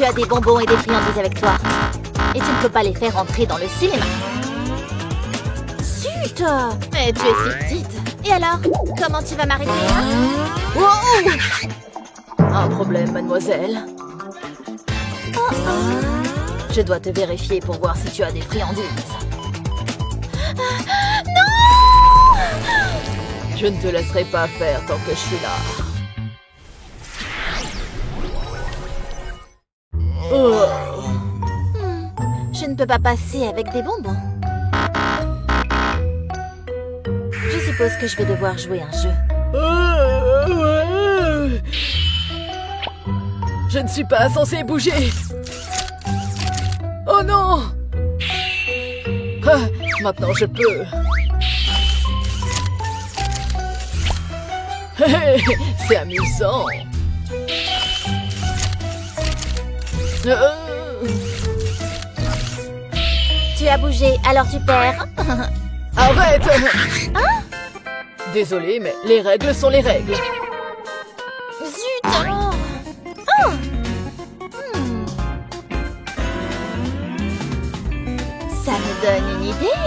as des bonbons et des friandises avec toi. Et tu ne peux pas les faire entrer dans le cinéma. Zut! Mais tu es si petite. Et alors, comment tu vas m'arrêter, hein? Wow! Un problème, mademoiselle. Je dois te vérifier pour voir si tu as des friandises. Non! Je ne te laisserai pas faire tant que je suis là. Je ne peux pas passer avec des bonbons. Je suppose que je vais devoir jouer un jeu. Je ne suis pas censée bouger. Oh non! Ah, maintenant je peux. Hey, c'est amusant. Tu as bougé, alors tu perds. Arrête! Hein? Désolée, mais les règles sont les règles. Zut! Ça me donne une idée.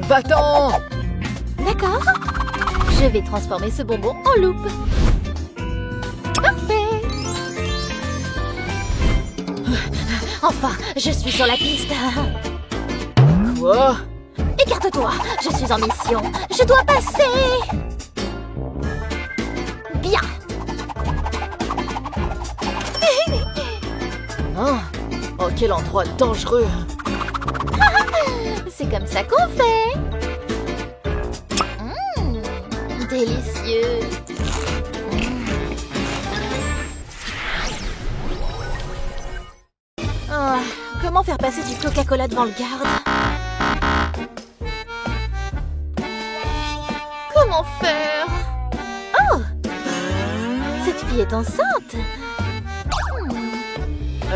Va-t'en! D'accord. Je vais transformer ce bonbon en loupe. Parfait. Enfin, je suis sur la piste. Quoi? Écarte-toi, je suis en mission. Je dois passer. Bien. Hein? Oh, quel endroit dangereux! C'est comme ça qu'on fait. Délicieux. Oh, comment faire passer du Coca-Cola devant le garde? Comment faire? Oh! Cette fille est enceinte.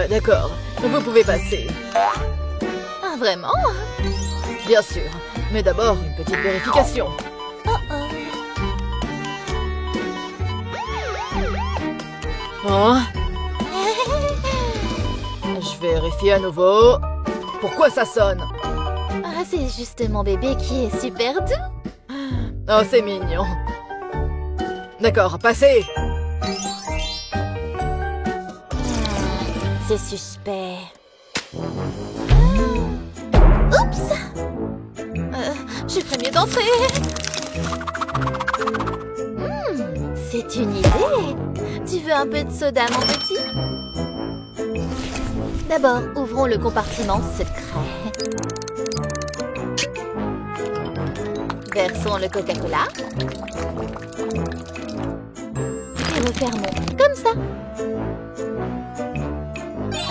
D'accord, vous pouvez passer. Ah, vraiment? Bien sûr, mais d'abord une petite vérification. Hein? Je vérifie à nouveau. Pourquoi ça sonne? Ah, c'est juste mon bébé qui est super doux. Oh, c'est mignon. D'accord, passez. C'est suspect. Oups! Je ferais mieux d'entrer. C'est une idée. Tu veux un peu de soda, mon petit? D'abord, ouvrons le compartiment secret. Versons le Coca-Cola. Et refermons comme ça.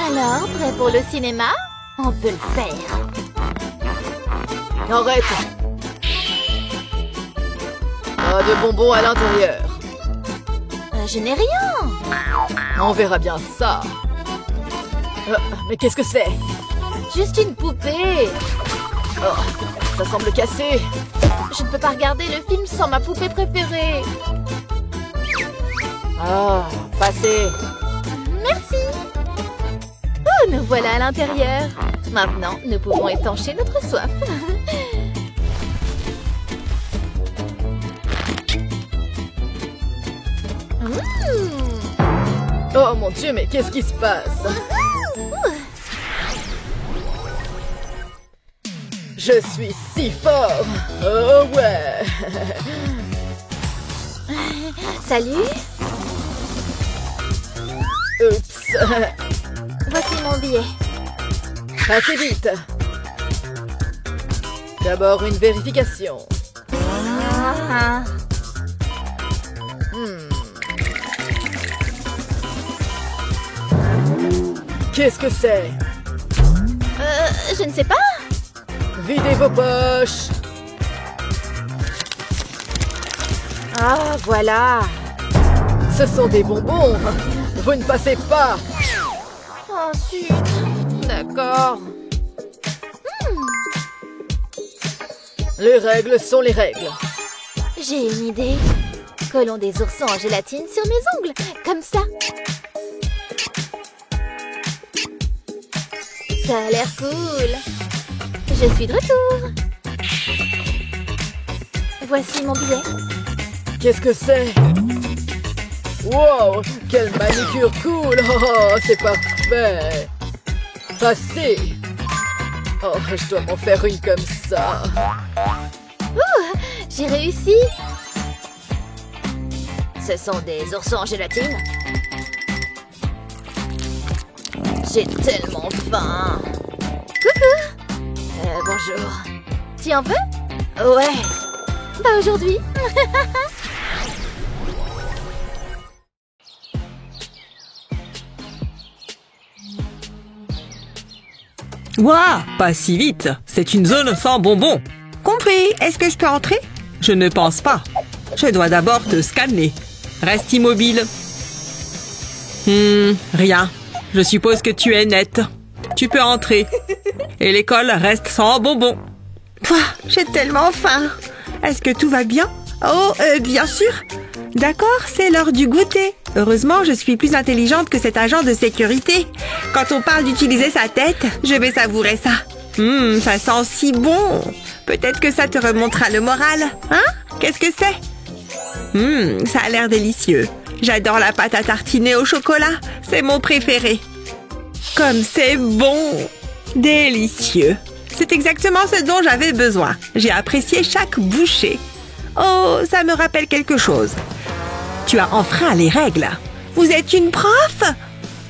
Alors, prêt pour le cinéma? On peut le faire. Arrête! Pas de bonbons à l'intérieur. Je n'ai rien. On verra bien ça. Mais qu'est-ce que c'est? Juste une poupée. Oh, ça semble cassé. Je ne peux pas regarder le film sans ma poupée préférée. Ah, passez. Merci. Oh, nous voilà à l'intérieur. Maintenant, nous pouvons étancher notre soif. Oh mon Dieu, mais qu'est-ce qui se passe? Je suis si fort. Oh ouais. Salut. Oups. Voici mon billet. Passez vite. D'abord une vérification. Qu'est-ce que c'est? Je ne sais pas. Videz vos poches. Ah, voilà. Ce sont des bonbons. Vous ne passez pas. Oh, zut. D'accord. Les règles sont les règles. J'ai une idée. Collons des oursons en gélatine sur mes ongles, comme ça. Ça a l'air cool. Je suis de retour. Voici mon billet. Qu'est-ce que c'est? Wow, quelle manicure cool! Oh, c'est parfait! Passez! Oh, je dois m'en faire une comme ça. Ouh, j'ai réussi. Ce sont des oursons en gélatine. J'ai tellement faim. Coucou. Bonjour. Tu en veux? Ouais. Pas aujourd'hui. Ouah, pas si vite. C'est une zone sans bonbons. Compris. Est-ce que je peux entrer? Je ne pense pas. Je dois d'abord te scanner. Reste immobile. Rien. Je suppose que tu es nette. Tu peux entrer. Et l'école reste sans bonbons. Pouah, j'ai tellement faim. Est-ce que tout va bien? Oh, bien sûr. D'accord, c'est l'heure du goûter. Heureusement, je suis plus intelligente que cet agent de sécurité. Quand on parle d'utiliser sa tête, je vais savourer ça. Ça sent si bon. Peut-être que ça te remontera le moral. Hein? Qu'est-ce que c'est? Ça a l'air délicieux. J'adore la pâte à tartiner au chocolat. C'est mon préféré. Comme c'est bon. Délicieux. C'est exactement ce dont j'avais besoin. J'ai apprécié chaque bouchée. Oh, ça me rappelle quelque chose. Tu as enfreint les règles. Vous êtes une prof?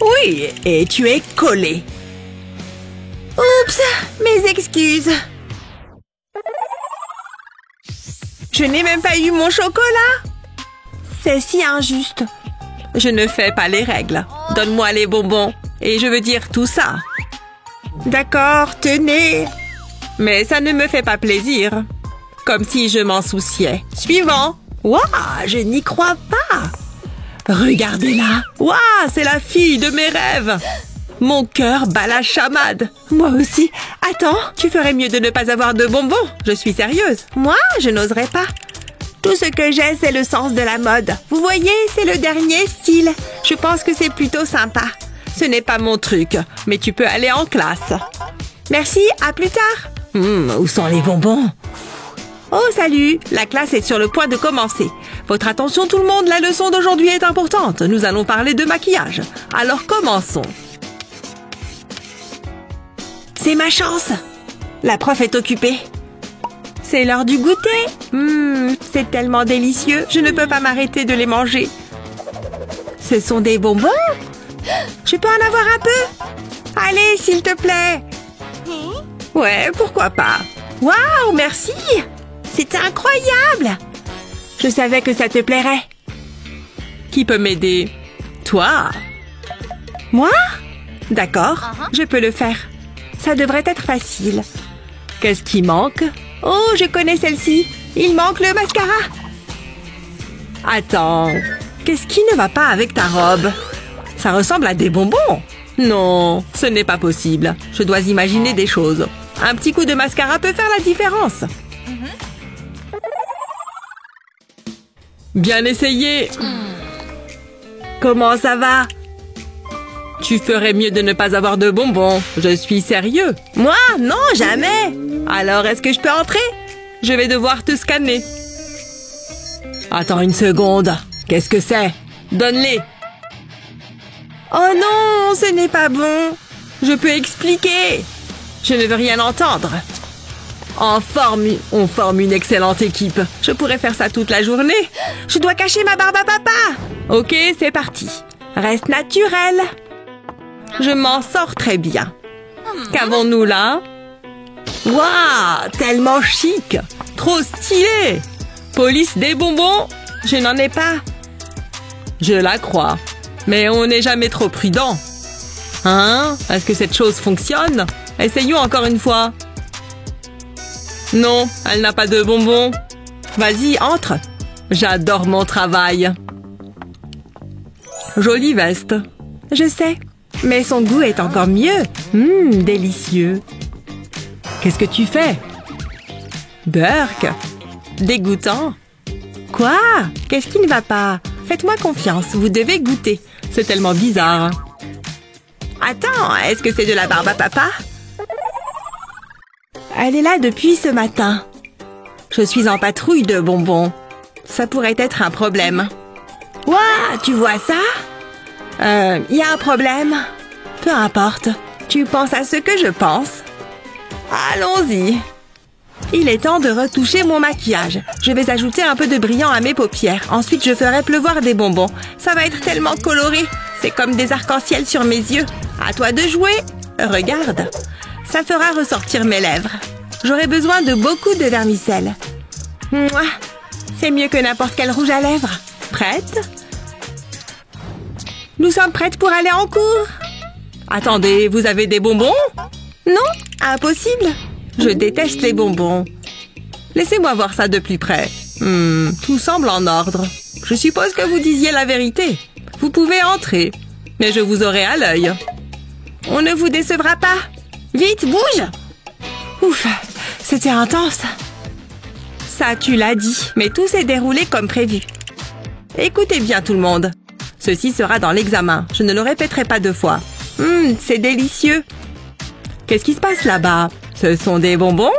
Oui, et tu es collée. Oups, mes excuses. Je n'ai même pas eu mon chocolat. C'est si injuste. Je ne fais pas les règles. Donne-moi les bonbons. Et je veux dire tout ça. D'accord, tenez. Mais ça ne me fait pas plaisir. Comme si je m'en souciais. Suivant. Waouh, je n'y crois pas. Regardez-la. Waouh, c'est la fille de mes rêves. Mon cœur bat la chamade. Moi aussi. Attends, tu ferais mieux de ne pas avoir de bonbons. Je suis sérieuse. Moi, je n'oserais pas. Tout ce que j'ai, c'est le sens de la mode. Vous voyez, c'est le dernier style. Je pense que c'est plutôt sympa. Ce n'est pas mon truc, mais tu peux aller en classe. Merci, à plus tard. Où sont les bonbons? Oh, salut! La classe est sur le point de commencer. Votre attention tout le monde, la leçon d'aujourd'hui est importante. Nous allons parler de maquillage. Alors commençons. C'est ma chance! La prof est occupée. C'est l'heure du goûter. C'est tellement délicieux, je ne peux pas m'arrêter de les manger. Ce sont des bonbons? Je peux en avoir un peu? Allez, s'il te plaît. Ouais, pourquoi pas. Waouh, merci! C'est incroyable! Je savais que ça te plairait. Qui peut m'aider? Toi? Moi? D'accord, je peux le faire. Ça devrait être facile. Qu'est-ce qui manque? Oh, je connais celle-ci. Il manque le mascara. Attends, qu'est-ce qui ne va pas avec ta robe? Ça ressemble à des bonbons. Non, ce n'est pas possible. Je dois imaginer des choses. Un petit coup de mascara peut faire la différence. Bien essayé. Comment ça va? Tu ferais mieux de ne pas avoir de bonbons. Je suis sérieux. Moi? Non, jamais. Alors, est-ce que je peux entrer? Je vais devoir te scanner. Attends une seconde. Qu'est-ce que c'est? Donne-les. Oh non, ce n'est pas bon. Je peux expliquer. Je ne veux rien entendre. On forme une excellente équipe. Je pourrais faire ça toute la journée. Je dois cacher ma barbe à papa. Ok, c'est parti. Reste naturel. Je m'en sors très bien. Qu'avons-nous là? Waouh, tellement chic. Trop stylé. Police des bonbons? Je n'en ai pas. Je la crois. Mais on n'est jamais trop prudent. Hein? Est-ce que cette chose fonctionne? Essayons encore une fois. Non, elle n'a pas de bonbons. Vas-y, entre. J'adore mon travail. Jolie veste. Je sais, mais son goût est encore mieux. Délicieux. Qu'est-ce que tu fais? Burk. Dégoûtant. Quoi? Qu'est-ce qui ne va pas? Faites-moi confiance, vous devez goûter. C'est tellement bizarre. Attends, est-ce que c'est de la barbe à papa? Elle est là depuis ce matin. Je suis en patrouille de bonbons. Ça pourrait être un problème. Ouah, tu vois ça? Y a un problème? Peu importe. Tu penses à ce que je pense? Allons-y. Il est temps de retoucher mon maquillage. Je vais ajouter un peu de brillant à mes paupières. Ensuite, je ferai pleuvoir des bonbons. Ça va être tellement coloré. C'est comme des arcs-en-ciel sur mes yeux. À toi de jouer. Regarde. Ça fera ressortir mes lèvres. J'aurai besoin de beaucoup de vermicelle. Mouah. C'est mieux que n'importe quel rouge à lèvres. Prête? Nous sommes prêtes pour aller en cours. Attendez, vous avez des bonbons? Non, impossible. Je déteste les bonbons. Laissez-moi voir ça de plus près. Tout semble en ordre. Je suppose que vous disiez la vérité. Vous pouvez entrer, mais je vous aurai à l'œil. On ne vous décevra pas. Vite, bouge! Ouf, c'était intense. Ça, tu l'as dit, mais tout s'est déroulé comme prévu. Écoutez bien tout le monde. Ceci sera dans l'examen. Je ne le répéterai pas 2 fois. C'est délicieux. Qu'est-ce qui se passe là-bas? Ce sont des bonbons?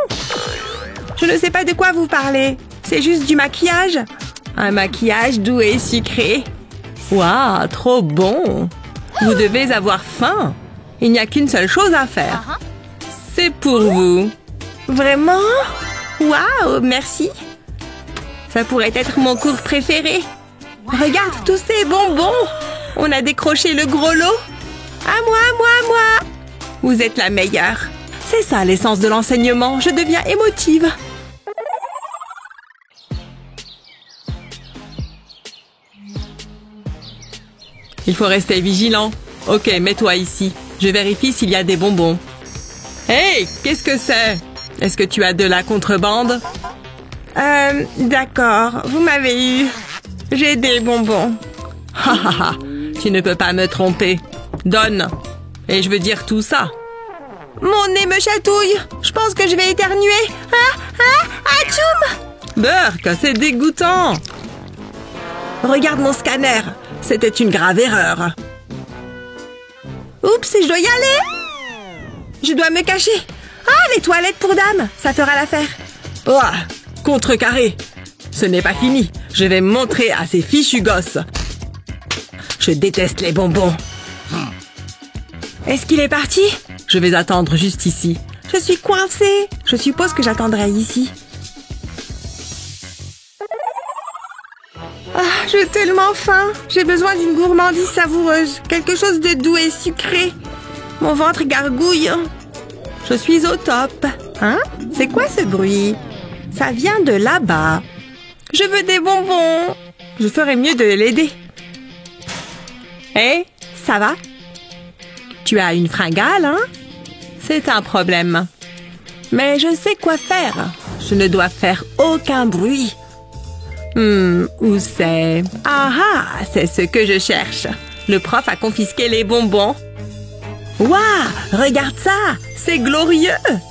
Je ne sais pas de quoi vous parlez. C'est juste du maquillage. Un maquillage doux et sucré. Waouh, trop bon. Vous devez avoir faim. Il n'y a qu'une seule chose à faire. C'est pour vous. Vraiment? Waouh, merci. Ça pourrait être mon cours préféré. Regarde tous ces bonbons. On a décroché le gros lot. À moi, à moi, à moi. Vous êtes la meilleure. C'est ça l'essence de l'enseignement. Je deviens émotive. Il faut rester vigilant. Ok, mets-toi ici. Je vérifie s'il y a des bonbons. Hey, qu'est-ce que c'est? Est-ce que tu as de la contrebande? D'accord, vous m'avez eu. J'ai des bonbons. Ha ha ha, tu ne peux pas me tromper. Donne. Et je veux dire tout ça. Mon nez me chatouille. Je pense que je vais éternuer. Atchoum! Burk, c'est dégoûtant. Regarde mon scanner. C'était une grave erreur. Oups, je dois y aller. Je dois me cacher. Ah, les toilettes pour dames. Ça fera l'affaire. Oh, contrecarré. Ce n'est pas fini. Je vais montrer à ces fichus gosses. Je déteste les bonbons. Est-ce qu'il est parti? Je vais attendre juste ici. Je suis coincée. Je suppose que j'attendrai ici. Ah, j'ai tellement faim. J'ai besoin d'une gourmandise savoureuse. Quelque chose de doux et sucré. Mon ventre gargouille. Je suis au top. Hein? C'est quoi ce bruit? Ça vient de là-bas. Je veux des bonbons. Je ferais mieux de l'aider. Hé, ça va? Tu as une fringale, hein? C'est un problème. Mais je sais quoi faire. Je ne dois faire aucun bruit. Où c'est? Ah ah, c'est ce que je cherche. Le prof a confisqué les bonbons. Waouh, regarde ça, c'est glorieux.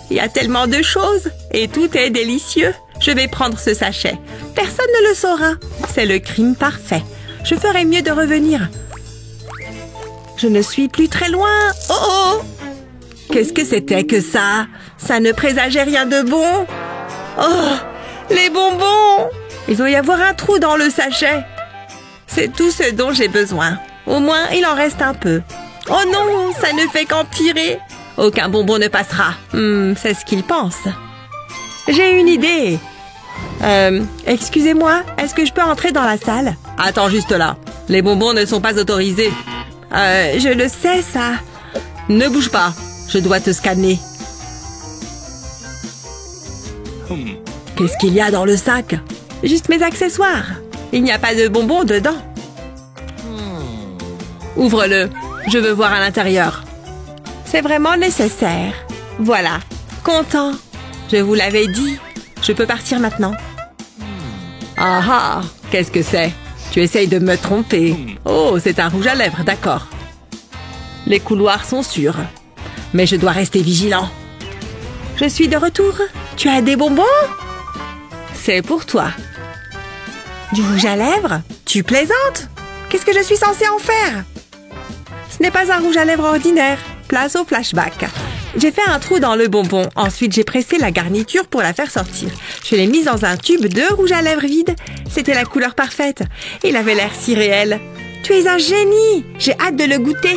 Il y a tellement de choses et tout est délicieux. Je vais prendre ce sachet. Personne ne le saura. C'est le crime parfait. Je ferais mieux de revenir. Je ne suis plus très loin. Oh oh! Qu'est-ce que c'était que ça? Ça ne présageait rien de bon. Oh! Les bonbons! Il doit y avoir un trou dans le sachet. C'est tout ce dont j'ai besoin. Au moins, il en reste un peu. Oh non, ça ne fait qu'empirer. Aucun bonbon ne passera. C'est ce qu'il pense. J'ai une idée. Excusez-moi, est-ce que je peux entrer dans la salle? Attends juste là. Les bonbons ne sont pas autorisés. Je le sais, ça. Ne bouge pas. Je dois te scanner. Qu'est-ce qu'il y a dans le sac? Juste mes accessoires. Il n'y a pas de bonbons dedans. Ouvre-le. Je veux voir à l'intérieur. C'est vraiment nécessaire. Voilà. Content. Je vous l'avais dit. Je peux partir maintenant. Ah ah. Qu'est-ce que c'est? Tu essayes de me tromper. Oh, c'est un rouge à lèvres, d'accord. Les couloirs sont sûrs. Mais je dois rester vigilant. Je suis de retour. Tu as des bonbons? C'est pour toi. Du rouge à lèvres? Tu plaisantes? Qu'est-ce que je suis censée en faire? Ce n'est pas un rouge à lèvres ordinaire. Place au flashback. J'ai fait un trou dans le bonbon. Ensuite, j'ai pressé la garniture pour la faire sortir. Je l'ai mise dans un tube de rouge à lèvres vide. C'était la couleur parfaite. Il avait l'air si réel. Tu es un génie! J'ai hâte de le goûter.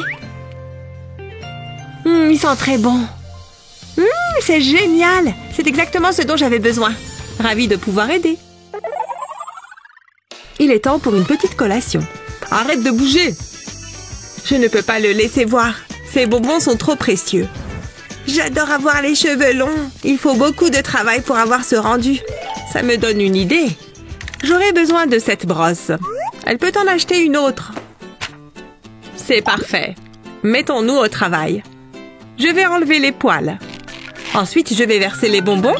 Il sent très bon. C'est génial! C'est exactement ce dont j'avais besoin. Ravie de pouvoir aider. Il est temps pour une petite collation. Arrête de bouger! Je ne peux pas le laisser voir. Ces bonbons sont trop précieux. J'adore avoir les cheveux longs. Il faut beaucoup de travail pour avoir ce rendu. Ça me donne une idée. J'aurais besoin de cette brosse. Elle peut en acheter une autre. C'est parfait. Mettons-nous au travail. Je vais enlever les poils. Ensuite, je vais verser les bonbons.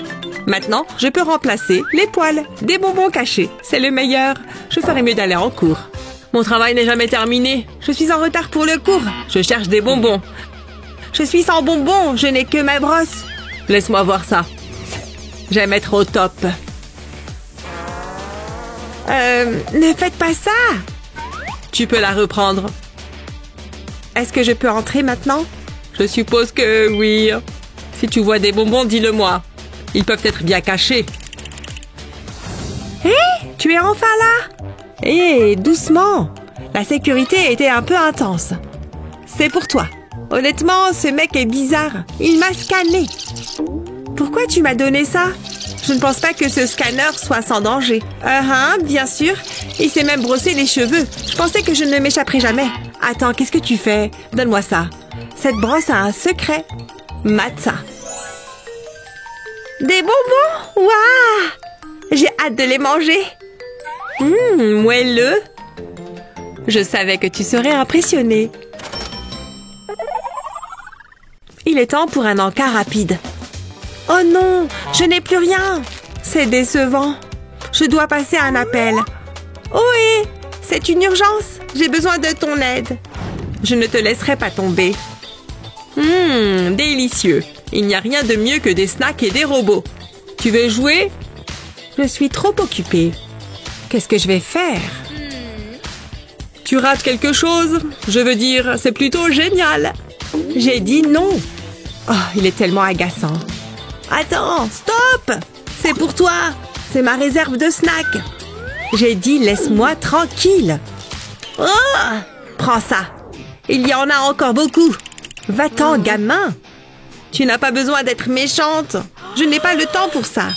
Maintenant, je peux remplacer les poils. Des bonbons cachés. C'est le meilleur. Je ferais mieux d'aller en cours. Mon travail n'est jamais terminé. Je suis en retard pour le cours. Je cherche des bonbons. Je suis sans bonbons. Je n'ai que ma brosse. Laisse-moi voir ça. J'aime être au top. Ne faites pas ça. Tu peux la reprendre. Est-ce que je peux entrer maintenant? Je suppose que oui. Si tu vois des bonbons, dis-le-moi. Ils peuvent être bien cachés. Hé, tu es enfin là? Hé, doucement. La sécurité était un peu intense. C'est pour toi. Honnêtement, ce mec est bizarre. Il m'a scanné. Pourquoi tu m'as donné ça? Je ne pense pas que ce scanner soit sans danger. Bien sûr. Il s'est même brossé les cheveux. Je pensais que je ne m'échapperais jamais. Attends, qu'est-ce que tu fais? Donne-moi ça. Cette brosse a un secret. Mate ça. Des bonbons? Waouh! J'ai hâte de les manger. Moelleux. Je savais que tu serais impressionné. Il est temps pour un encas rapide. Oh non, je n'ai plus rien. C'est décevant. Je dois passer un appel. Ohé, c'est une urgence. J'ai besoin de ton aide. Je ne te laisserai pas tomber. Délicieux. Il n'y a rien de mieux que des snacks et des robots. Tu veux jouer? Je suis trop occupée. Qu'est-ce que je vais faire? Tu rates quelque chose? Je veux dire, c'est plutôt génial. J'ai dit non. Oh, il est tellement agaçant. Attends, stop! C'est pour toi. C'est ma réserve de snacks. J'ai dit laisse-moi tranquille. Oh! Prends ça. Il y en a encore beaucoup. Va-t'en, gamin. Tu n'as pas besoin d'être méchante. Je n'ai pas le temps pour ça.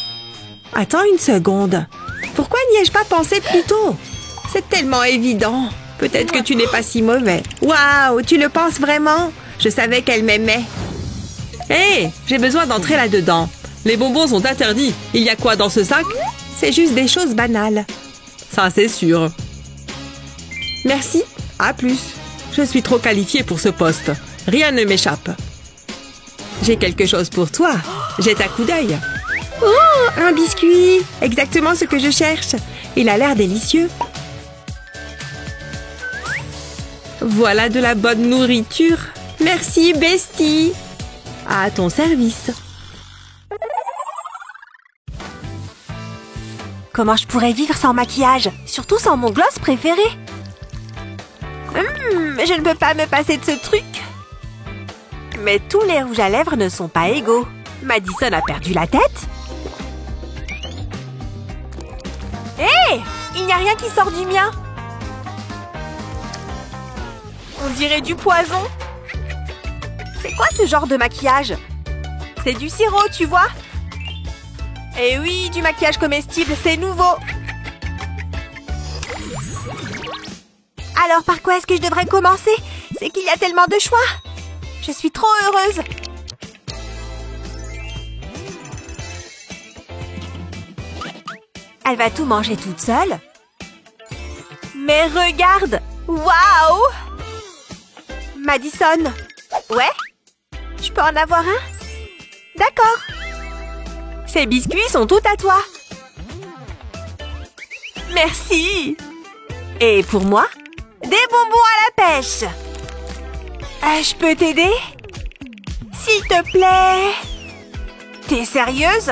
Attends une seconde. Pourquoi n'y ai-je pas pensé plus tôt? C'est tellement évident. Peut-être que tu n'es pas si mauvais. Waouh, tu le penses vraiment? Je savais qu'elle m'aimait. Hé, j'ai besoin d'entrer là-dedans. Les bonbons sont interdits. Il y a quoi dans ce sac? C'est juste des choses banales. Ça, c'est sûr. Merci. À plus. Je suis trop qualifiée pour ce poste. Rien ne m'échappe. J'ai quelque chose pour toi. Jette un coup d'œil. Oh, un biscuit. Exactement ce que je cherche. Il a l'air délicieux. Voilà de la bonne nourriture. Merci, bestie. À ton service. Comment je pourrais vivre sans maquillage? Surtout sans mon gloss préféré. Je ne peux pas me passer de ce truc. Mais tous les rouges à lèvres ne sont pas égaux. Madison a perdu la tête. Hé! Il n'y a rien qui sort du mien. On dirait du poison. C'est quoi ce genre de maquillage? C'est du sirop, tu vois? Eh oui, du maquillage comestible, c'est nouveau. Alors, par quoi est-ce que je devrais commencer? C'est qu'il y a tellement de choix. Je suis trop heureuse. Elle va tout manger toute seule. Mais regarde! Waouh! Madison. Ouais? Je peux en avoir un? D'accord. Ces biscuits sont tout à toi. Merci. Et pour moi? Des bonbons à la pêche. Je peux t'aider? S'il te plaît. T'es sérieuse?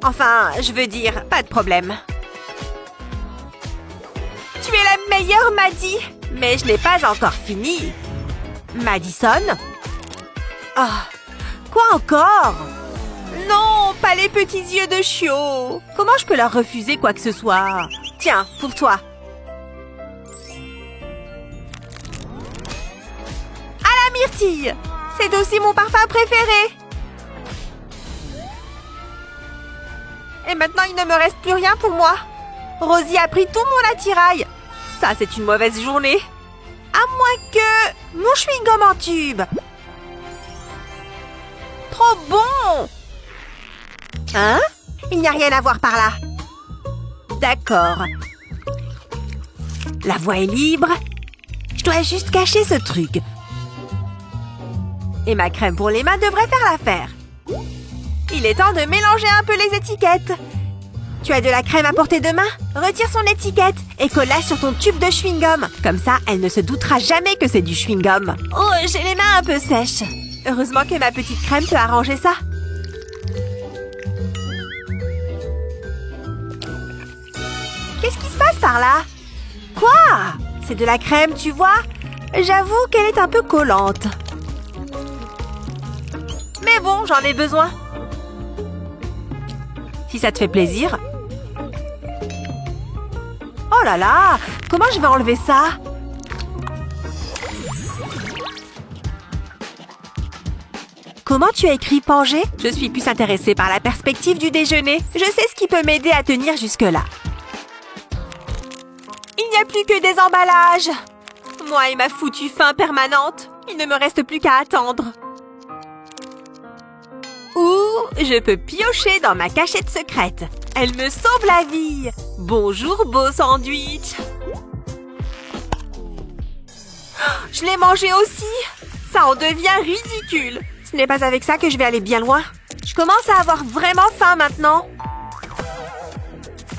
Enfin, je veux dire, pas de problème. Tu es la meilleure, Maddie. Mais je n'ai pas encore fini. Madison? Oh, Quoi encore? Non, pas les petits yeux de chiot. Comment je peux leur refuser quoi que ce soit? Tiens, pour toi. À la myrtille! C'est aussi mon parfum préféré. Et maintenant, il ne me reste plus rien pour moi. Rosie a pris tout mon attirail. Ça, c'est une mauvaise journée. À moins que... mon chewing-gum en tube. Trop bon! Hein? Il n'y a rien à voir par là. D'accord. La voie est libre. Je dois juste cacher ce truc. Et ma crème pour les mains devrait faire l'affaire. Il est temps de mélanger un peu les étiquettes. Tu as de la crème à portée de main? Retire son étiquette et colle-la sur ton tube de chewing-gum. Comme ça, elle ne se doutera jamais que c'est du chewing-gum. Oh, j'ai les mains un peu sèches. Heureusement que ma petite crème peut arranger ça. Qu'est-ce qui se passe par là? Quoi? C'est de la crème, tu vois? J'avoue qu'elle est un peu collante. Mais bon, j'en ai besoin. Si ça te fait plaisir. Oh là là! Comment je vais enlever ça? Comment tu as écrit Pangée? Je suis plus intéressée par la perspective du déjeuner. Je sais ce qui peut m'aider à tenir jusque-là. Il n'y a plus que des emballages. Moi et ma foutue faim permanente. Il ne me reste plus qu'à attendre. Ou je peux piocher dans ma cachette secrète. Elle me sauve la vie. Bonjour, beau sandwich. Je l'ai mangé aussi. Ça en devient ridicule. Ce n'est pas avec ça que je vais aller bien loin. Je commence à avoir vraiment faim maintenant.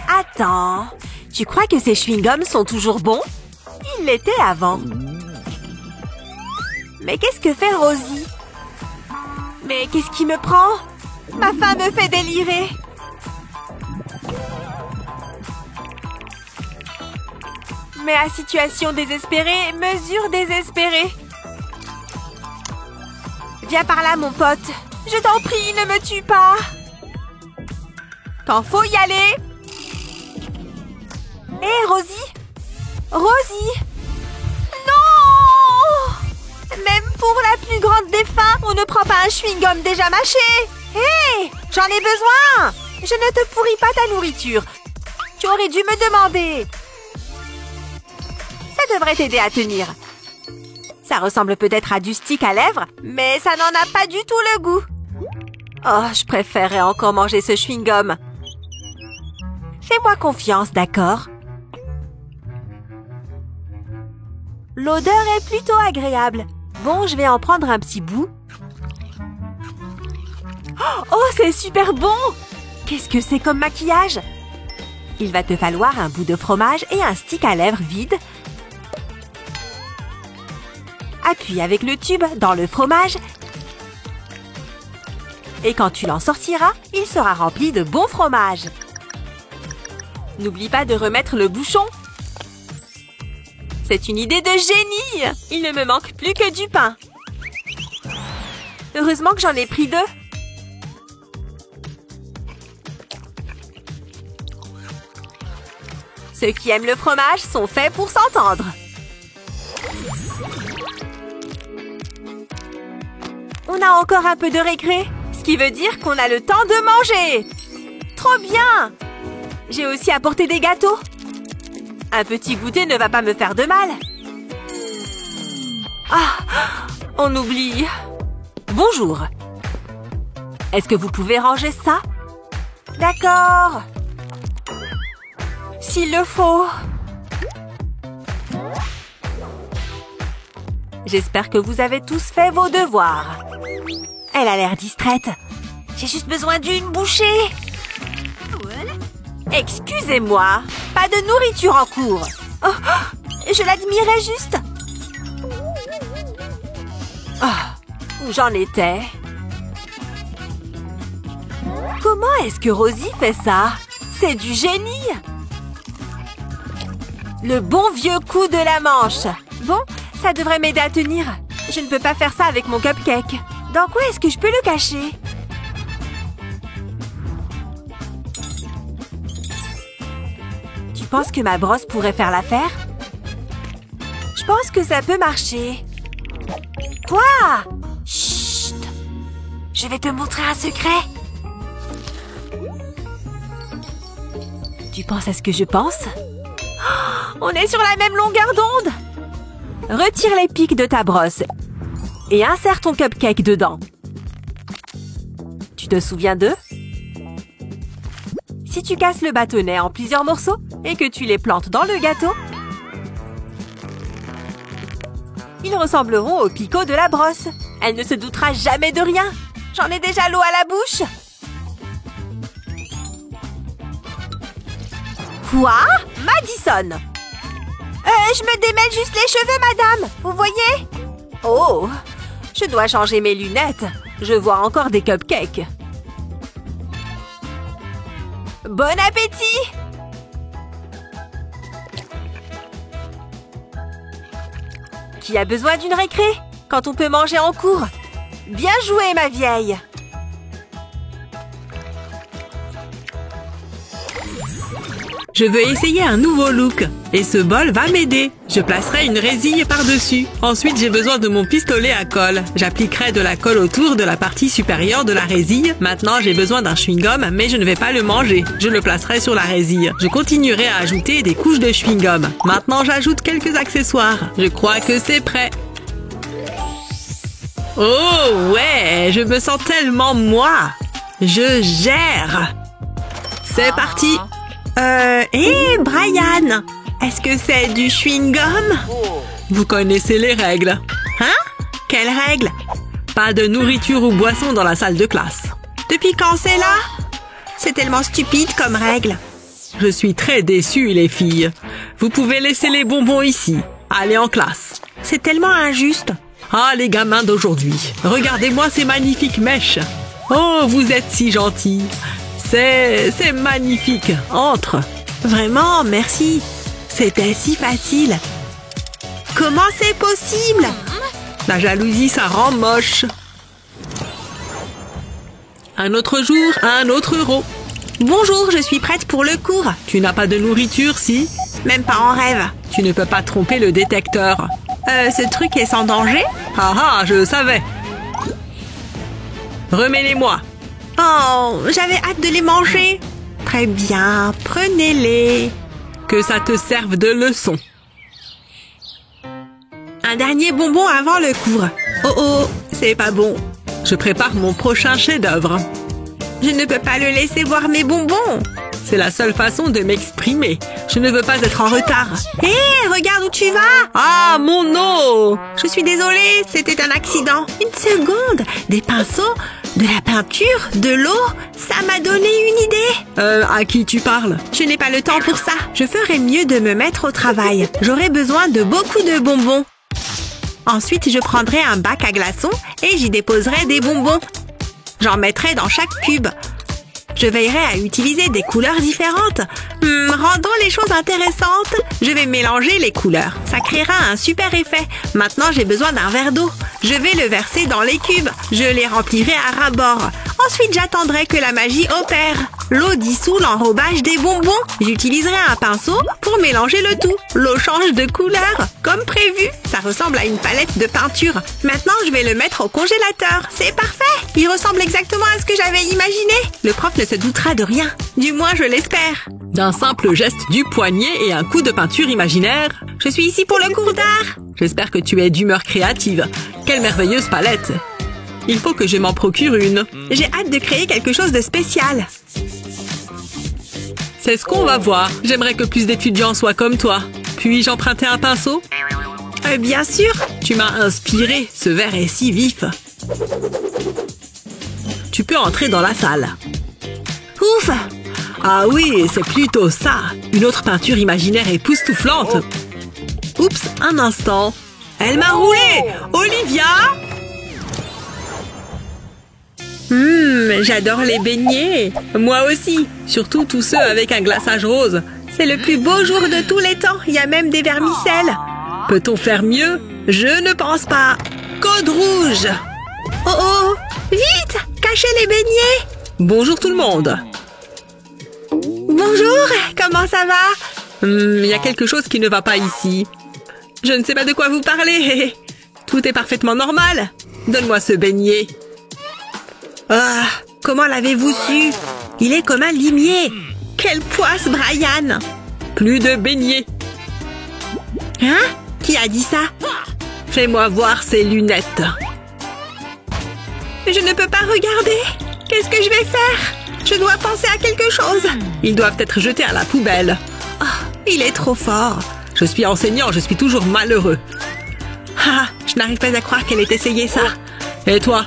Attends, tu crois que ces chewing-gums sont toujours bons? Ils l'étaient avant. Mais qu'est-ce que fait Rosie? Mais qu'est-ce qui me prend? Ma faim me fait délirer. Mais à situation désespérée, mesure désespérée. Viens par là, mon pote. Je t'en prie, ne me tue pas. Quand faut y aller. Hé, Rosie? Rosie? Non! Même pour la plus grande des faims, on ne prend pas un chewing-gum déjà mâché. Hé! J'en ai besoin! Je ne te pourris pas ta nourriture. Tu aurais dû me demander. Ça devrait t'aider à tenir. Ça ressemble peut-être à du stick à lèvres, mais ça n'en a pas du tout le goût. Oh, je préférerais encore manger ce chewing-gum. Fais-moi confiance, d'accord? L'odeur est plutôt agréable. Bon, je vais en prendre un petit bout. Oh, c'est super bon! Qu'est-ce que c'est comme maquillage? Il va te falloir un bout de fromage et un stick à lèvres vide. Appuie avec le tube dans le fromage. Et quand tu l'en sortiras, il sera rempli de bon fromage. N'oublie pas de remettre le bouchon. C'est une idée de génie! Il ne me manque plus que du pain. Heureusement que j'en ai pris 2. Ceux qui aiment le fromage sont faits pour s'entendre. On a encore un peu de récré, ce qui veut dire qu'on a le temps de manger. Trop bien! J'ai aussi apporté des gâteaux. Un petit goûter ne va pas me faire de mal. Ah, on oublie. Bonjour. Est-ce que vous pouvez ranger ça? D'accord. S'il le faut. J'espère que vous avez tous fait vos devoirs. Elle a l'air distraite. J'ai juste besoin d'une bouchée. Excusez-moi, pas de nourriture en cours. Oh, je l'admirais juste. Oh, où j'en étais? Comment est-ce que Rosie fait ça? C'est du génie! Le bon vieux coup de la manche. Bon, ça devrait m'aider à tenir. Je ne peux pas faire ça avec mon cupcake. Dans quoi est-ce que je peux le cacher? Tu penses que ma brosse pourrait faire l'affaire? Je pense que ça peut marcher. Quoi? Chut! Je vais te montrer un secret. Tu penses à ce que je pense? Oh, on est sur la même longueur d'onde! Retire les pics de ta brosse et insère ton cupcake dedans. Tu te souviens d'eux? Si tu casses le bâtonnet en plusieurs morceaux et que tu les plantes dans le gâteau, ils ressembleront aux picots de la brosse. Elle ne se doutera jamais de rien. J'en ai déjà l'eau à la bouche. Quoi? Madison! Je me démêle juste les cheveux, madame. Vous voyez? Oh! Je dois changer mes lunettes. Je vois encore des cupcakes. Bon appétit! Qui a besoin d'une récré quand on peut manger en cours? Bien joué, ma vieille! Je veux essayer un nouveau look. Et ce bol va m'aider. Je placerai une résille par-dessus. Ensuite, j'ai besoin de mon pistolet à colle. J'appliquerai de la colle autour de la partie supérieure de la résille. Maintenant, j'ai besoin d'un chewing-gum, mais je ne vais pas le manger. Je le placerai sur la résille. Je continuerai à ajouter des couches de chewing-gum. Maintenant, j'ajoute quelques accessoires. Je crois que c'est prêt. Oh, ouais, je me sens tellement moi. Je gère. C'est parti. Brian, est-ce que c'est du chewing-gum? Vous connaissez les règles. Hein? Quelles règles? Pas de nourriture ou boisson dans la salle de classe. Depuis quand c'est là? C'est tellement stupide comme règle. Je suis très déçue, les filles. Vous pouvez laisser les bonbons ici. Allez en classe. C'est tellement injuste. Ah, les gamins d'aujourd'hui. Regardez-moi ces magnifiques mèches. Oh, vous êtes si gentils. C'est magnifique. Entre. Vraiment, merci. C'était si facile. Comment c'est possible? La jalousie, ça rend moche. Un autre jour, un autre euro. Bonjour, je suis prête pour le cours. Tu n'as pas de nourriture, si? Même pas en rêve. Tu ne peux pas tromper le détecteur. Ce truc est sans danger? Ah ah, je le savais. Remets-les-moi. Oh, j'avais hâte de les manger. Très bien, prenez-les. Que ça te serve de leçon. Un dernier bonbon avant le cours. Oh oh, c'est pas bon. Je prépare mon prochain chef-d'œuvre. Je ne peux pas le laisser voir mes bonbons. C'est la seule façon de m'exprimer. Je ne veux pas être en retard. Hé, regarde où tu vas. Ah, mon eau. Je suis désolée, c'était un accident. Une seconde. Des pinceaux, de la peinture, de l'eau. Ça m'a donné une idée. À qui tu parles? Je n'ai pas le temps pour ça. Je ferais mieux de me mettre au travail. J'aurai besoin de beaucoup de bonbons. Ensuite, je prendrai un bac à glaçons et j'y déposerai des bonbons. J'en mettrai dans chaque cube. Je veillerai à utiliser des couleurs différentes. Rendons les choses intéressantes. Je vais mélanger les couleurs. Ça créera un super effet. Maintenant, j'ai besoin d'un verre d'eau. Je vais le verser dans les cubes. Je les remplirai à ras-bord. Ensuite, j'attendrai que la magie opère. L'eau dissout l'enrobage des bonbons. J'utiliserai un pinceau pour mélanger le tout. L'eau change de couleur, comme prévu. Ça ressemble à une palette de peinture. Maintenant, je vais le mettre au congélateur. C'est parfait. Il ressemble exactement à ce que j'avais imaginé. Le prof ne se doutera de rien. Du moins, je l'espère. D'un simple geste du poignet et un coup de peinture imaginaire. Je suis ici pour le cours d'art. J'espère que tu es d'humeur créative. Quelle merveilleuse palette. Il faut que je m'en procure une. J'ai hâte de créer quelque chose de spécial. C'est ce qu'on va voir. J'aimerais que plus d'étudiants soient comme toi. Puis-je emprunter un pinceau? Bien sûr. Tu m'as inspiré. Ce verre est si vif. Tu peux entrer dans la salle. Ouf! Ah oui, c'est plutôt ça. Une autre peinture imaginaire époustouflante. Oups, un instant. Elle m'a roulé! Olivia! J'adore les beignets. Moi aussi. Surtout tous ceux avec un glaçage rose. C'est le plus beau jour de tous les temps. Il y a même des vermicelles. Peut-on faire mieux? Je ne pense pas. Code rouge! Oh oh! Vite! Cachez les beignets! Bonjour tout le monde! Bonjour! Comment ça va? Il y a quelque chose qui ne va pas ici. Je ne sais pas de quoi vous parlez. Tout est parfaitement normal. Donne-moi ce beignet. Ah, comment l'avez-vous su? Il est comme un limier. Quelle poisse, Brian! Plus de beignets. Hein? Qui a dit ça? Fais-moi voir ces lunettes. Je ne peux pas regarder. Qu'est-ce que je vais faire? Je dois penser à quelque chose. Ils doivent être jetés à la poubelle. Oh, il est trop fort. Je suis enseignant, je suis toujours malheureux. Ah, je n'arrive pas à croire qu'elle ait essayé ça. Et toi?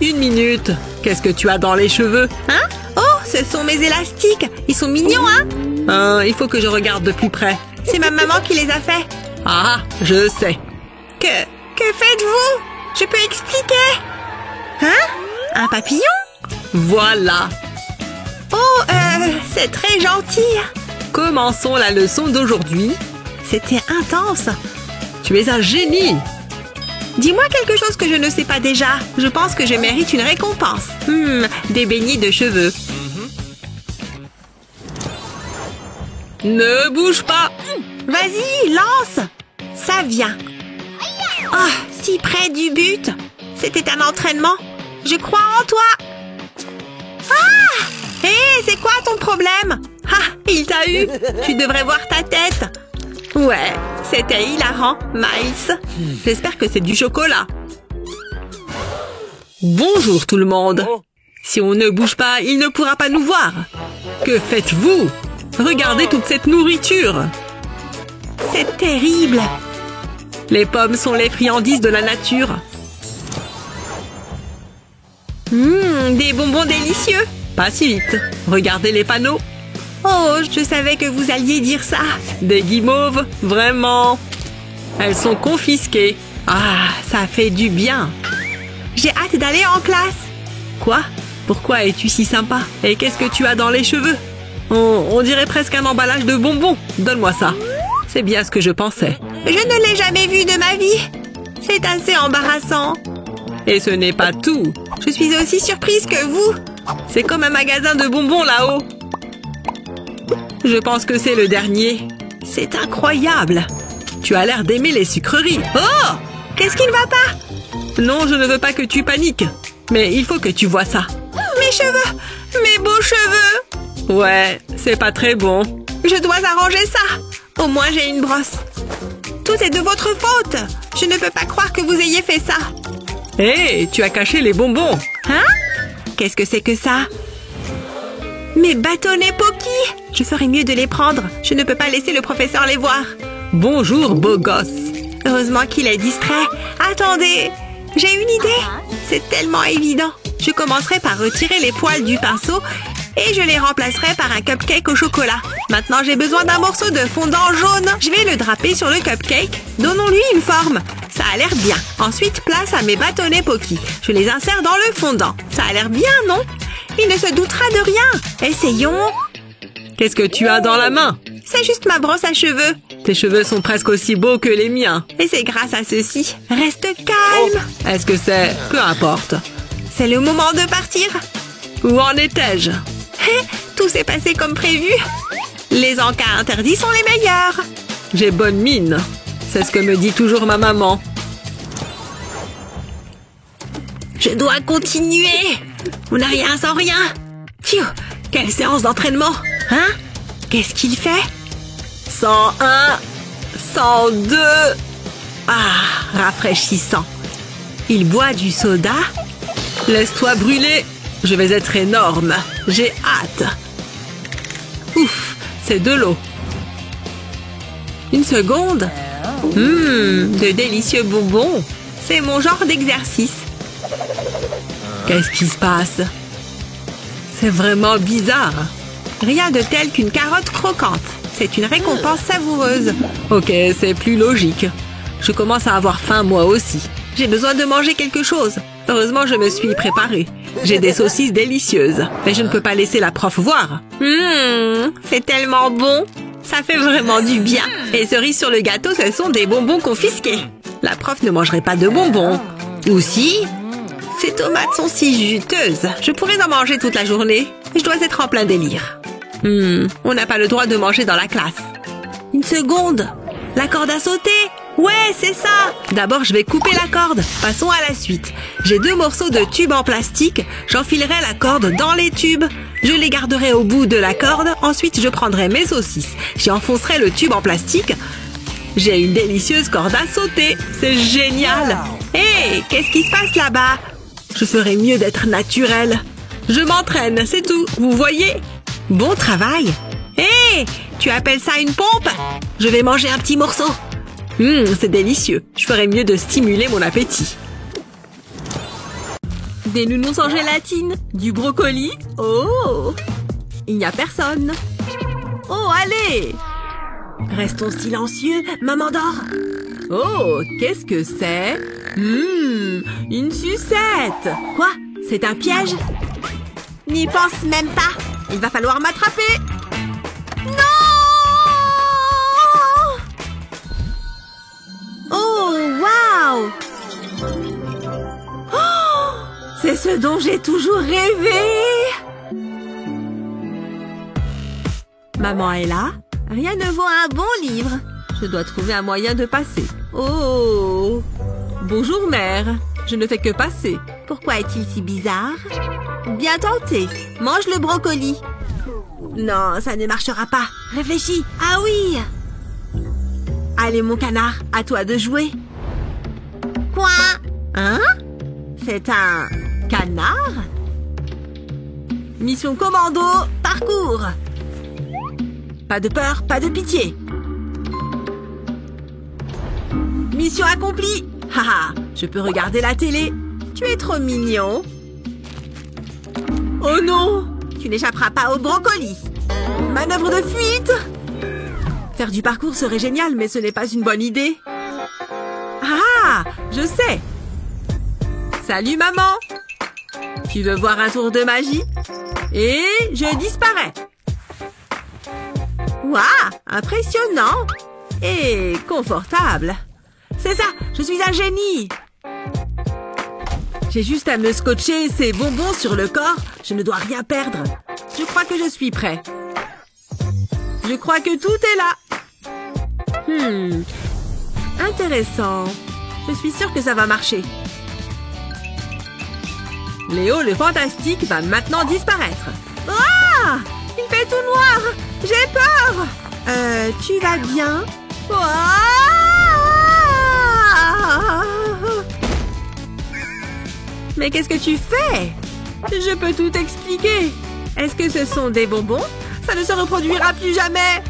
1 minute. Qu'est-ce que tu as dans les cheveux? Hein? Oh, ce sont mes élastiques. Ils sont mignons, hein? Il faut que je regarde de plus près. C'est ma maman qui les a faits. Ah, je sais. Que faites-vous? Je peux expliquer? Hein? Un papillon? Voilà. Oh, c'est très gentil. Commençons la leçon d'aujourd'hui. C'était intense. Tu es un génie. Dis-moi quelque chose que je ne sais pas déjà. Je pense que je mérite une récompense. Des beignets de cheveux. Ne bouge pas. Vas-y, lance. Ça vient. Oh, si près du but. C'était un entraînement. Je crois en toi. Ah! Hé, c'est quoi ton problème? Ah, il t'a eu. Tu devrais voir ta tête. Ouais, c'était hilarant, Miles. J'espère que c'est du chocolat. Bonjour tout le monde. Si on ne bouge pas, il ne pourra pas nous voir. Que faites-vous? Regardez toute cette nourriture. C'est terrible. Les pommes sont les friandises de la nature. Des bonbons délicieux. Pas si vite. Regardez les panneaux. Oh, je savais que vous alliez dire ça. Des guimauves, vraiment. Elles sont confisquées. Ah, ça fait du bien. J'ai hâte d'aller en classe. Quoi? Pourquoi es-tu si sympa? Et qu'est-ce que tu as dans les cheveux? On dirait presque un emballage de bonbons. Donne-moi ça. C'est bien ce que je pensais. Je ne l'ai jamais vu de ma vie. C'est assez embarrassant. Et ce n'est pas tout. Je suis aussi surprise que vous. C'est comme un magasin de bonbons là-haut. Je pense que c'est le dernier. C'est incroyable. Tu as l'air d'aimer les sucreries. Oh! Qu'est-ce qui ne va pas? Non, je ne veux pas que tu paniques. Mais il faut que tu vois ça. Mes cheveux! Mes beaux cheveux! Ouais, c'est pas très bon. Je dois arranger ça. Au moins, j'ai une brosse. Tout est de votre faute. Je ne peux pas croire que vous ayez fait ça. Hé, tu as caché les bonbons. Hein? Qu'est-ce que c'est que ça? Mes bâtonnets Pocky! Je ferais mieux de les prendre. Je ne peux pas laisser le professeur les voir. Bonjour, beau gosse. Heureusement qu'il est distrait. Attendez, j'ai une idée. C'est tellement évident. Je commencerai par retirer les poils du pinceau et je les remplacerai par un cupcake au chocolat. Maintenant, j'ai besoin d'un morceau de fondant jaune. Je vais le draper sur le cupcake. Donnons-lui une forme. Ça a l'air bien. Ensuite, place à mes bâtonnets Pocky. Je les insère dans le fondant. Ça a l'air bien, non? Il ne se doutera de rien. Essayons. Qu'est-ce que tu as dans la main? C'est juste ma brosse à cheveux. Tes cheveux sont presque aussi beaux que les miens. Et c'est grâce à ceci. Reste calme. Est-ce que c'est... Peu importe. C'est le moment de partir. Où en étais-je? Tout s'est passé comme prévu. Les encas interdits sont les meilleurs. J'ai bonne mine. C'est ce que me dit toujours ma maman. Je dois continuer. On n'a rien sans rien. Pfiou, quelle séance d'entraînement. Hein? Qu'est-ce qu'il fait? 101, 102. Ah, rafraîchissant. Il boit du soda. Laisse-toi brûler. Je vais être énorme. J'ai hâte. Ouf, c'est de l'eau. Une seconde. De délicieux bonbons. C'est mon genre d'exercice. Qu'est-ce qui se passe? C'est vraiment bizarre. Rien de tel qu'une carotte croquante. C'est une récompense savoureuse. Ok, c'est plus logique. Je commence à avoir faim moi aussi. J'ai besoin de manger quelque chose. Heureusement, je me suis préparée. J'ai des saucisses délicieuses. Mais je ne peux pas laisser la prof voir. C'est tellement bon. Ça fait vraiment du bien. Et cerise sur le gâteau, ce sont des bonbons confisqués. La prof ne mangerait pas de bonbons. Ou si? Ces tomates sont si juteuses. Je pourrais en manger toute la journée. Je dois être en plein délire. On n'a pas le droit de manger dans la classe. Une seconde. La corde à sauter. Ouais, c'est ça. D'abord, je vais couper la corde. Passons à la suite. J'ai 2 morceaux de tubes en plastique. J'enfilerai la corde dans les tubes. Je les garderai au bout de la corde. Ensuite, je prendrai mes saucisses. J'y enfoncerai le tube en plastique. J'ai une délicieuse corde à sauter. C'est génial. Hé, qu'est-ce qui se passe là-bas? Je ferais mieux d'être naturelle. Je m'entraîne, c'est tout. Vous voyez? Bon travail. Hé, tu appelles ça une pompe? Je vais manger un petit morceau. C'est délicieux. Je ferais mieux de stimuler mon appétit. Des nounours en gélatine, du brocoli. Oh, il n'y a personne. Oh, allez. Restons silencieux, maman dort. Oh, qu'est-ce que c'est? Une sucette. Quoi? C'est un piège? N'y pense même pas. Il va falloir m'attraper. Non! Oh, waouh! Oh, c'est ce dont j'ai toujours rêvé. Maman est là. Rien ne vaut un bon livre. Je dois trouver un moyen de passer. Oh! Bonjour, mère. Je ne fais que passer. Pourquoi est-il si bizarre? Bien tenté. Mange le brocoli. Non, ça ne marchera pas. Réfléchis. Ah oui! Allez, mon canard, à toi de jouer. Quoi? Hein? C'est un canard? Mission commando, parcours. Pas de peur, pas de pitié. Mission accomplie. Haha, je peux regarder la télé. Tu es trop mignon. Oh non, tu n'échapperas pas au brocoli. Manœuvre de fuite. Faire du parcours serait génial, mais ce n'est pas une bonne idée. Ah, je sais. Salut, maman. Tu veux voir un tour de magie? Et je disparais. Waouh, impressionnant. Et confortable. C'est ça, je suis un génie. J'ai juste à me scotcher ces bonbons sur le corps. Je ne dois rien perdre. Je crois que je suis prêt. Je crois que tout est là. Intéressant. Je suis sûre que ça va marcher. Léo le fantastique va maintenant disparaître. Ah! Il fait tout noir. J'ai peur. Tu vas bien? Mais qu'est-ce que tu fais? Je peux tout expliquer. Est-ce que ce sont des bonbons? Ça ne se reproduira plus jamais.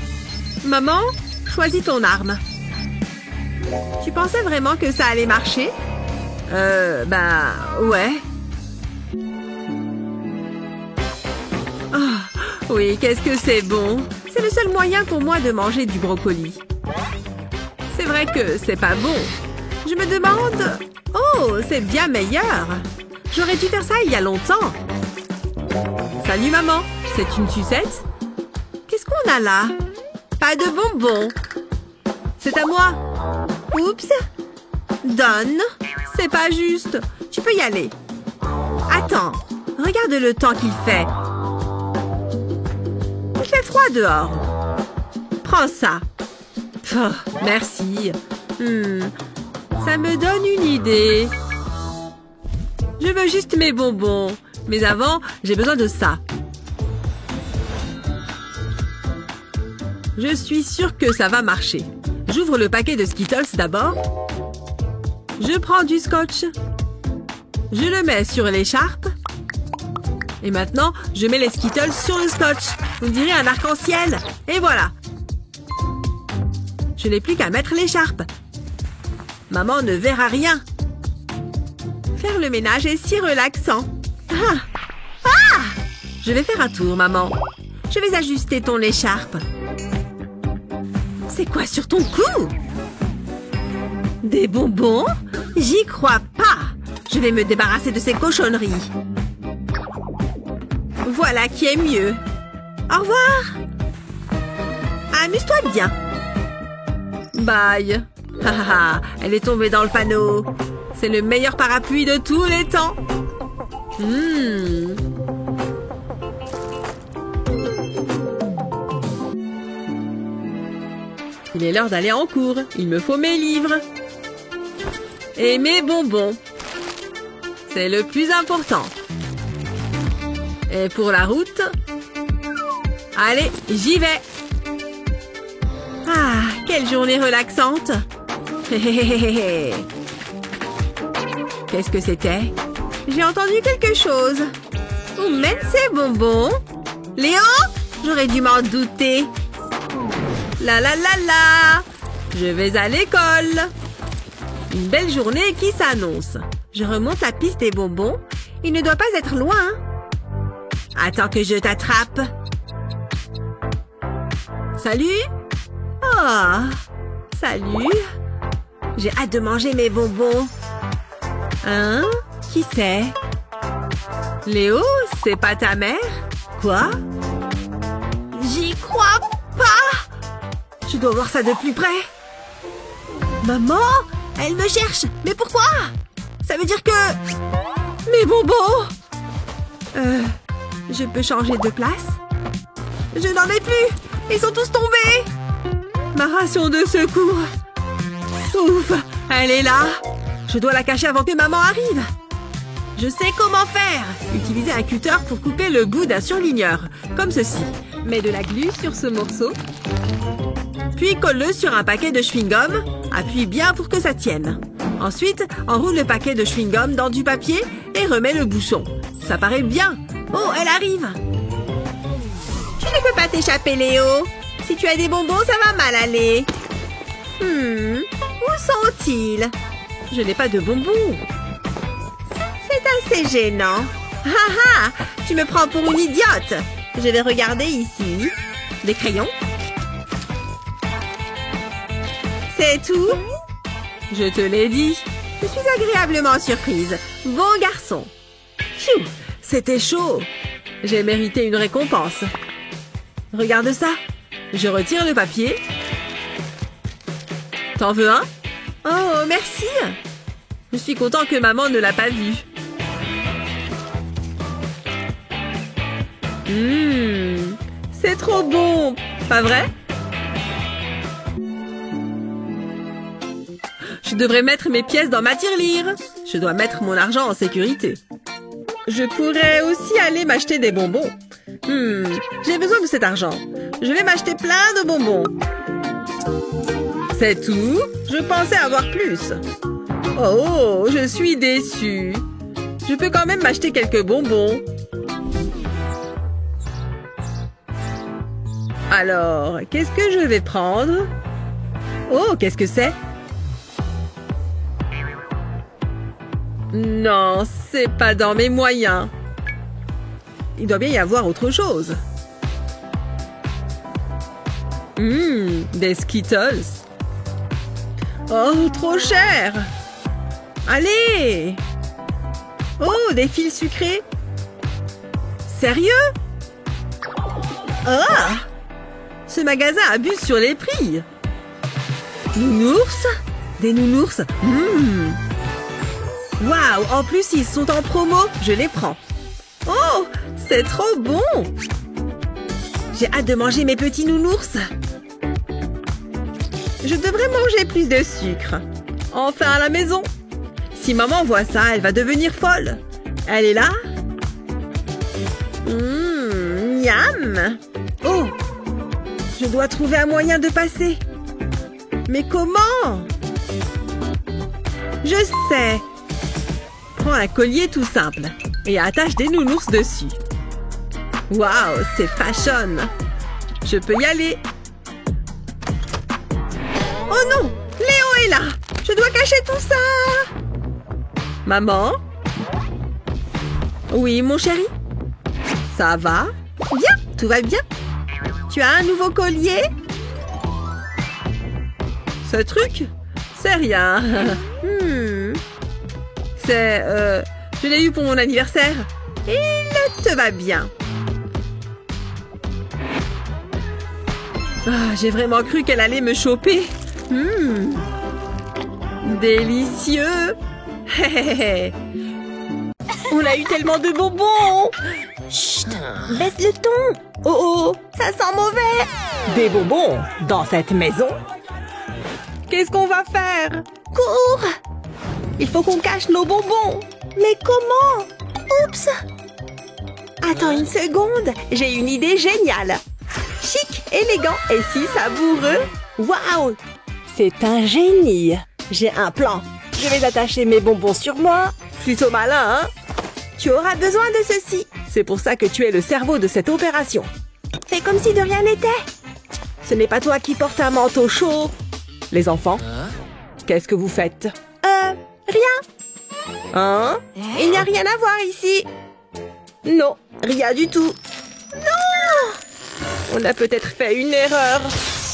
Maman, choisis ton arme. Tu pensais vraiment que ça allait marcher? Ben, ouais. Oh, oui, qu'est-ce que c'est bon. C'est le seul moyen pour moi de manger du brocoli. C'est vrai que c'est pas bon. Je me demande... Oh, c'est bien meilleur. J'aurais dû faire ça il y a longtemps. Salut, maman. C'est une sucette? Qu'est-ce qu'on a là? Pas de bonbons. C'est à moi. Oups. Donne. C'est pas juste. Tu peux y aller. Attends. Regarde le temps qu'il fait. Il fait froid dehors. Prends ça. Oh, merci. Ça me donne une idée. Je veux juste mes bonbons. Mais avant, j'ai besoin de ça. Je suis sûre que ça va marcher. J'ouvre le paquet de Skittles d'abord. Je prends du scotch. Je le mets sur l'écharpe. Et maintenant, je mets les Skittles sur le scotch. Vous direz un arc-en-ciel. Et voilà. Je n'ai plus qu'à mettre l'écharpe. Maman ne verra rien. Faire le ménage est si relaxant. Je vais faire un tour, maman. Je vais ajuster ton écharpe. C'est quoi sur ton cou? Des bonbons? J'y crois pas. Je vais me débarrasser de ces cochonneries. Voilà qui est mieux. Au revoir. Amuse-toi bien. Bye. Elle est tombée dans le panneau. C'est le meilleur parapluie de tous les temps. Mmh. Il est l'heure d'aller en cours. Il me faut mes livres. Et mes bonbons. C'est le plus important. Et pour la route... Allez, j'y vais. Ah, quelle journée relaxante. Qu'est-ce que c'était? J'ai entendu quelque chose. Où mènent ces bonbons? Léo? J'aurais dû m'en douter. La la la la! Je vais à l'école. Une belle journée qui s'annonce. Je remonte la piste des bonbons. Il ne doit pas être loin. Attends que je t'attrape. Salut? Oh, salut. J'ai hâte de manger mes bonbons. Hein? Qui c'est? Léo, c'est pas ta mère? Quoi? J'y crois pas! Je dois voir ça de plus près. Maman, elle me cherche. Mais pourquoi? Ça veut dire que... Mes bonbons! Je peux changer de place? Je n'en ai plus! Ils sont tous tombés! Ma ration de secours! Ouf! Elle est là! Je dois la cacher avant que maman arrive! Je sais comment faire! Utilisez un cutter pour couper le bout d'un surligneur, comme ceci. Mets de la glu sur ce morceau. Puis colle-le sur un paquet de chewing-gum. Appuie bien pour que ça tienne. Ensuite, enroule le paquet de chewing-gum dans du papier et remets le bouchon. Ça paraît bien! Oh, elle arrive! Tu ne peux pas t'échapper, Léo. Si tu as des bonbons, ça va mal aller. Où sont-ils? Je n'ai pas de bonbons. C'est assez gênant. Ha ha! Tu me prends pour une idiote. Je vais regarder ici. Des crayons? C'est tout? Je te l'ai dit. Je suis agréablement surprise. Bon garçon. Pfiou, c'était chaud. J'ai mérité une récompense. Regarde ça. Je retire le papier. T'en veux un? Oh, merci. Je suis content que maman ne l'a pas vu. C'est trop bon, pas vrai? Je devrais mettre mes pièces dans ma tirelire. Je dois mettre mon argent en sécurité. Je pourrais aussi aller m'acheter des bonbons. J'ai besoin de cet argent. Je vais m'acheter plein de bonbons. C'est tout? Je pensais avoir plus. Oh, je suis déçue. Je peux quand même m'acheter quelques bonbons. Alors, qu'est-ce que je vais prendre? Oh, qu'est-ce que c'est? Non, c'est pas dans mes moyens. Il doit bien y avoir autre chose. Des Skittles. Oh, trop cher. Allez. Oh, des fils sucrés. Sérieux? Ah! Ce magasin abuse sur les prix. Nounours? Des nounours? Waouh! En plus, ils sont en promo. Je les prends. Oh! C'est trop bon! J'ai hâte de manger mes petits nounours. Je devrais manger plus de sucre. Enfin à la maison. Si maman voit ça, elle va devenir folle. Elle est là? Miam! Oh! Je dois trouver un moyen de passer. Mais comment? Je sais. Prends un collier tout simple et attache des nounours dessus. Waouh, c'est fashion. Je peux y aller. Oh non, Léo est là. Je dois cacher tout ça. Maman? Oui, mon chéri? Ça va? Bien, tout va bien. Tu as un nouveau collier? Ce truc? C'est rien. Je l'ai eu pour mon anniversaire. Il te va bien. J'ai vraiment cru qu'elle allait me choper. Délicieux. On a eu tellement de bonbons. Chut, baisse le ton. Oh, ça sent mauvais. Des bonbons dans cette maison? Qu'est-ce qu'on va faire? Cours! Il faut qu'on cache nos bonbons. Mais comment? Oups! Attends une seconde, j'ai une idée géniale. Chic, élégant et si savoureux. Waouh! C'est un génie. J'ai un plan. Je vais attacher mes bonbons sur moi. Plutôt malin, hein? Tu auras besoin de ceci. C'est pour ça que tu es le cerveau de cette opération. Fais comme si de rien n'était. Ce n'est pas toi qui portes un manteau chaud. Les enfants, qu'est-ce que vous faites? Rien. Hein? Il n'y a rien à voir ici. Non, rien du tout. Non! On a peut-être fait une erreur.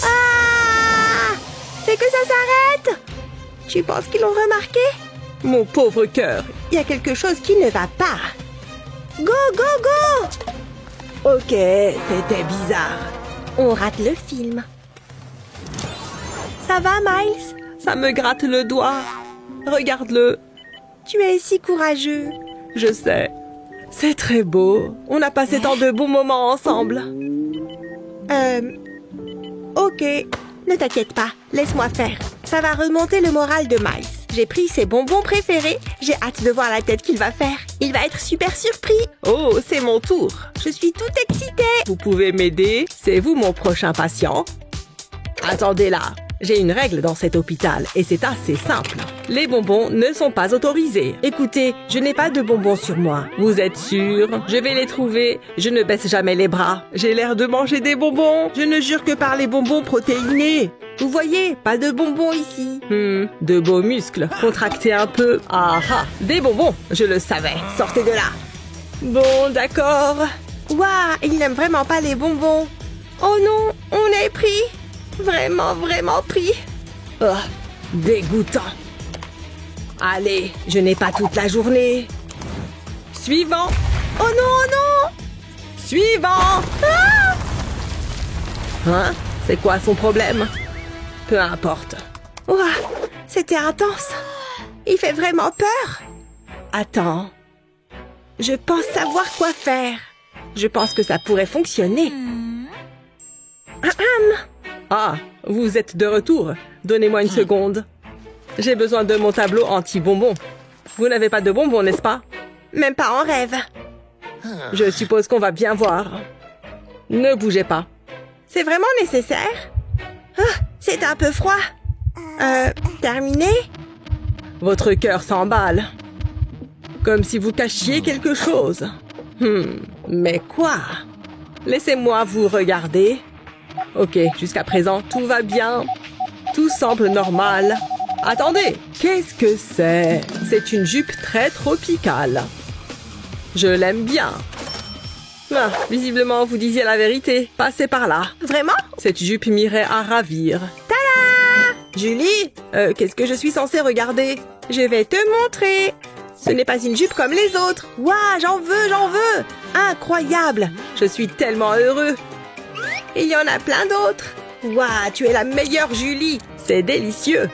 Ah! C'est que ça s'arrête. Tu penses qu'ils l'ont remarqué? Mon pauvre cœur, il y a quelque chose qui ne va pas. Go, go, go! Ok, c'était bizarre. On rate le film. Ça va, Miles? Ça me gratte le doigt. Regarde-le. Tu es si courageux. Je sais. C'est très beau. On a passé tant de bons moments ensemble. Ok. Ne t'inquiète pas. Laisse-moi faire. Ça va remonter le moral de Miles. J'ai pris ses bonbons préférés. J'ai hâte de voir la tête qu'il va faire. Il va être super surpris. Oh, c'est mon tour. Je suis toute excitée. Vous pouvez m'aider? C'est vous mon prochain patient? Attendez là. J'ai une règle dans cet hôpital et c'est assez simple. Les bonbons ne sont pas autorisés. Écoutez, je n'ai pas de bonbons sur moi. Vous êtes sûr? Je vais les trouver. Je ne baisse jamais les bras. J'ai l'air de manger des bonbons. Je ne jure que par les bonbons protéinés. Vous voyez, pas de bonbons ici. De beaux muscles. Contractez un peu. Ah ah, des bonbons. Je le savais. Sortez de là. Bon, d'accord. Waouh, il n'aime vraiment pas les bonbons. Oh non, on est pris. Vraiment, vraiment pris. Oh, dégoûtant. Allez, je n'ai pas toute la journée. Suivant. Oh non, oh non. Suivant. Ah! Hein? C'est quoi son problème? Peu importe. Ouah, c'était intense. Il fait vraiment peur. Attends. Je pense savoir quoi faire. Je pense que ça pourrait fonctionner. Ah, vous êtes de retour. Donnez-moi une seconde. J'ai besoin de mon tableau anti-bonbons. Vous n'avez pas de bonbons, n'est-ce pas? Même pas en rêve. Je suppose qu'on va bien voir. Ne bougez pas. C'est vraiment nécessaire? Ah, c'est un peu froid. Terminé? Votre cœur s'emballe. Comme si vous cachiez quelque chose. Mais quoi? Laissez-moi vous regarder. Ok, jusqu'à présent, tout va bien. Tout semble normal. Attendez, qu'est-ce que c'est? C'est une jupe très tropicale. Je l'aime bien. Ah, visiblement, vous disiez la vérité. Passez par là. Vraiment? Cette jupe m'irait à ravir. Tada! Julie, qu'est-ce que je suis censée regarder? Je vais te montrer. Ce n'est pas une jupe comme les autres. Waouh, j'en veux, j'en veux. Incroyable. Je suis tellement heureux. Il y en a plein d'autres. Waouh, tu es la meilleure, Julie. C'est délicieux.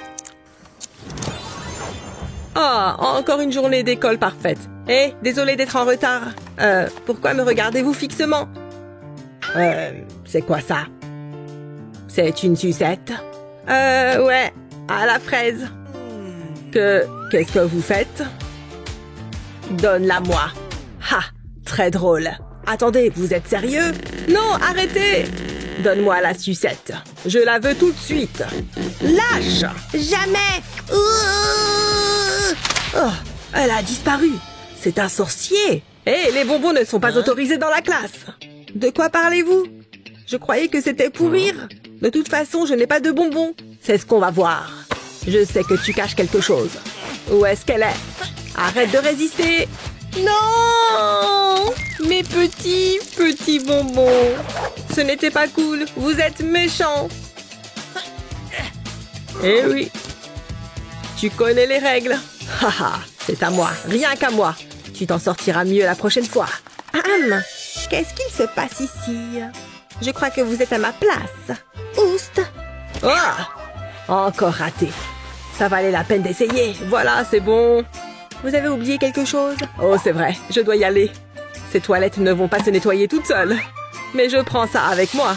Ah, encore une journée d'école parfaite. Désolée d'être en retard. Pourquoi me regardez-vous fixement? C'est quoi ça? C'est une sucette? Ouais, à la fraise. Qu'est-ce que vous faites? Donne-la-moi. Ha, très drôle. Attendez, vous êtes sérieux? Non, arrêtez! Donne-moi la sucette. Je la veux tout de suite. Lâche! Jamais! Oh, elle a disparu. C'est un sorcier. Les bonbons ne sont pas autorisés dans la classe. De quoi parlez-vous? Je croyais que c'était pour rire. De toute façon, je n'ai pas de bonbons. C'est ce qu'on va voir. Je sais que tu caches quelque chose. Où est-ce qu'elle est? Arrête de résister. Non! Mes petits bonbons. Ce n'était pas cool. Vous êtes méchants. Eh oui. Tu connais les règles. Haha, c'est à moi. Rien qu'à moi. Tu t'en sortiras mieux la prochaine fois. Qu'est-ce qu'il se passe ici? Je crois que vous êtes à ma place. Oust! Oh! Encore raté. Ça valait la peine d'essayer. Voilà, c'est bon. Vous avez oublié quelque chose? Oh, c'est vrai, je dois y aller. Ces toilettes ne vont pas se nettoyer toutes seules. Mais je prends ça avec moi.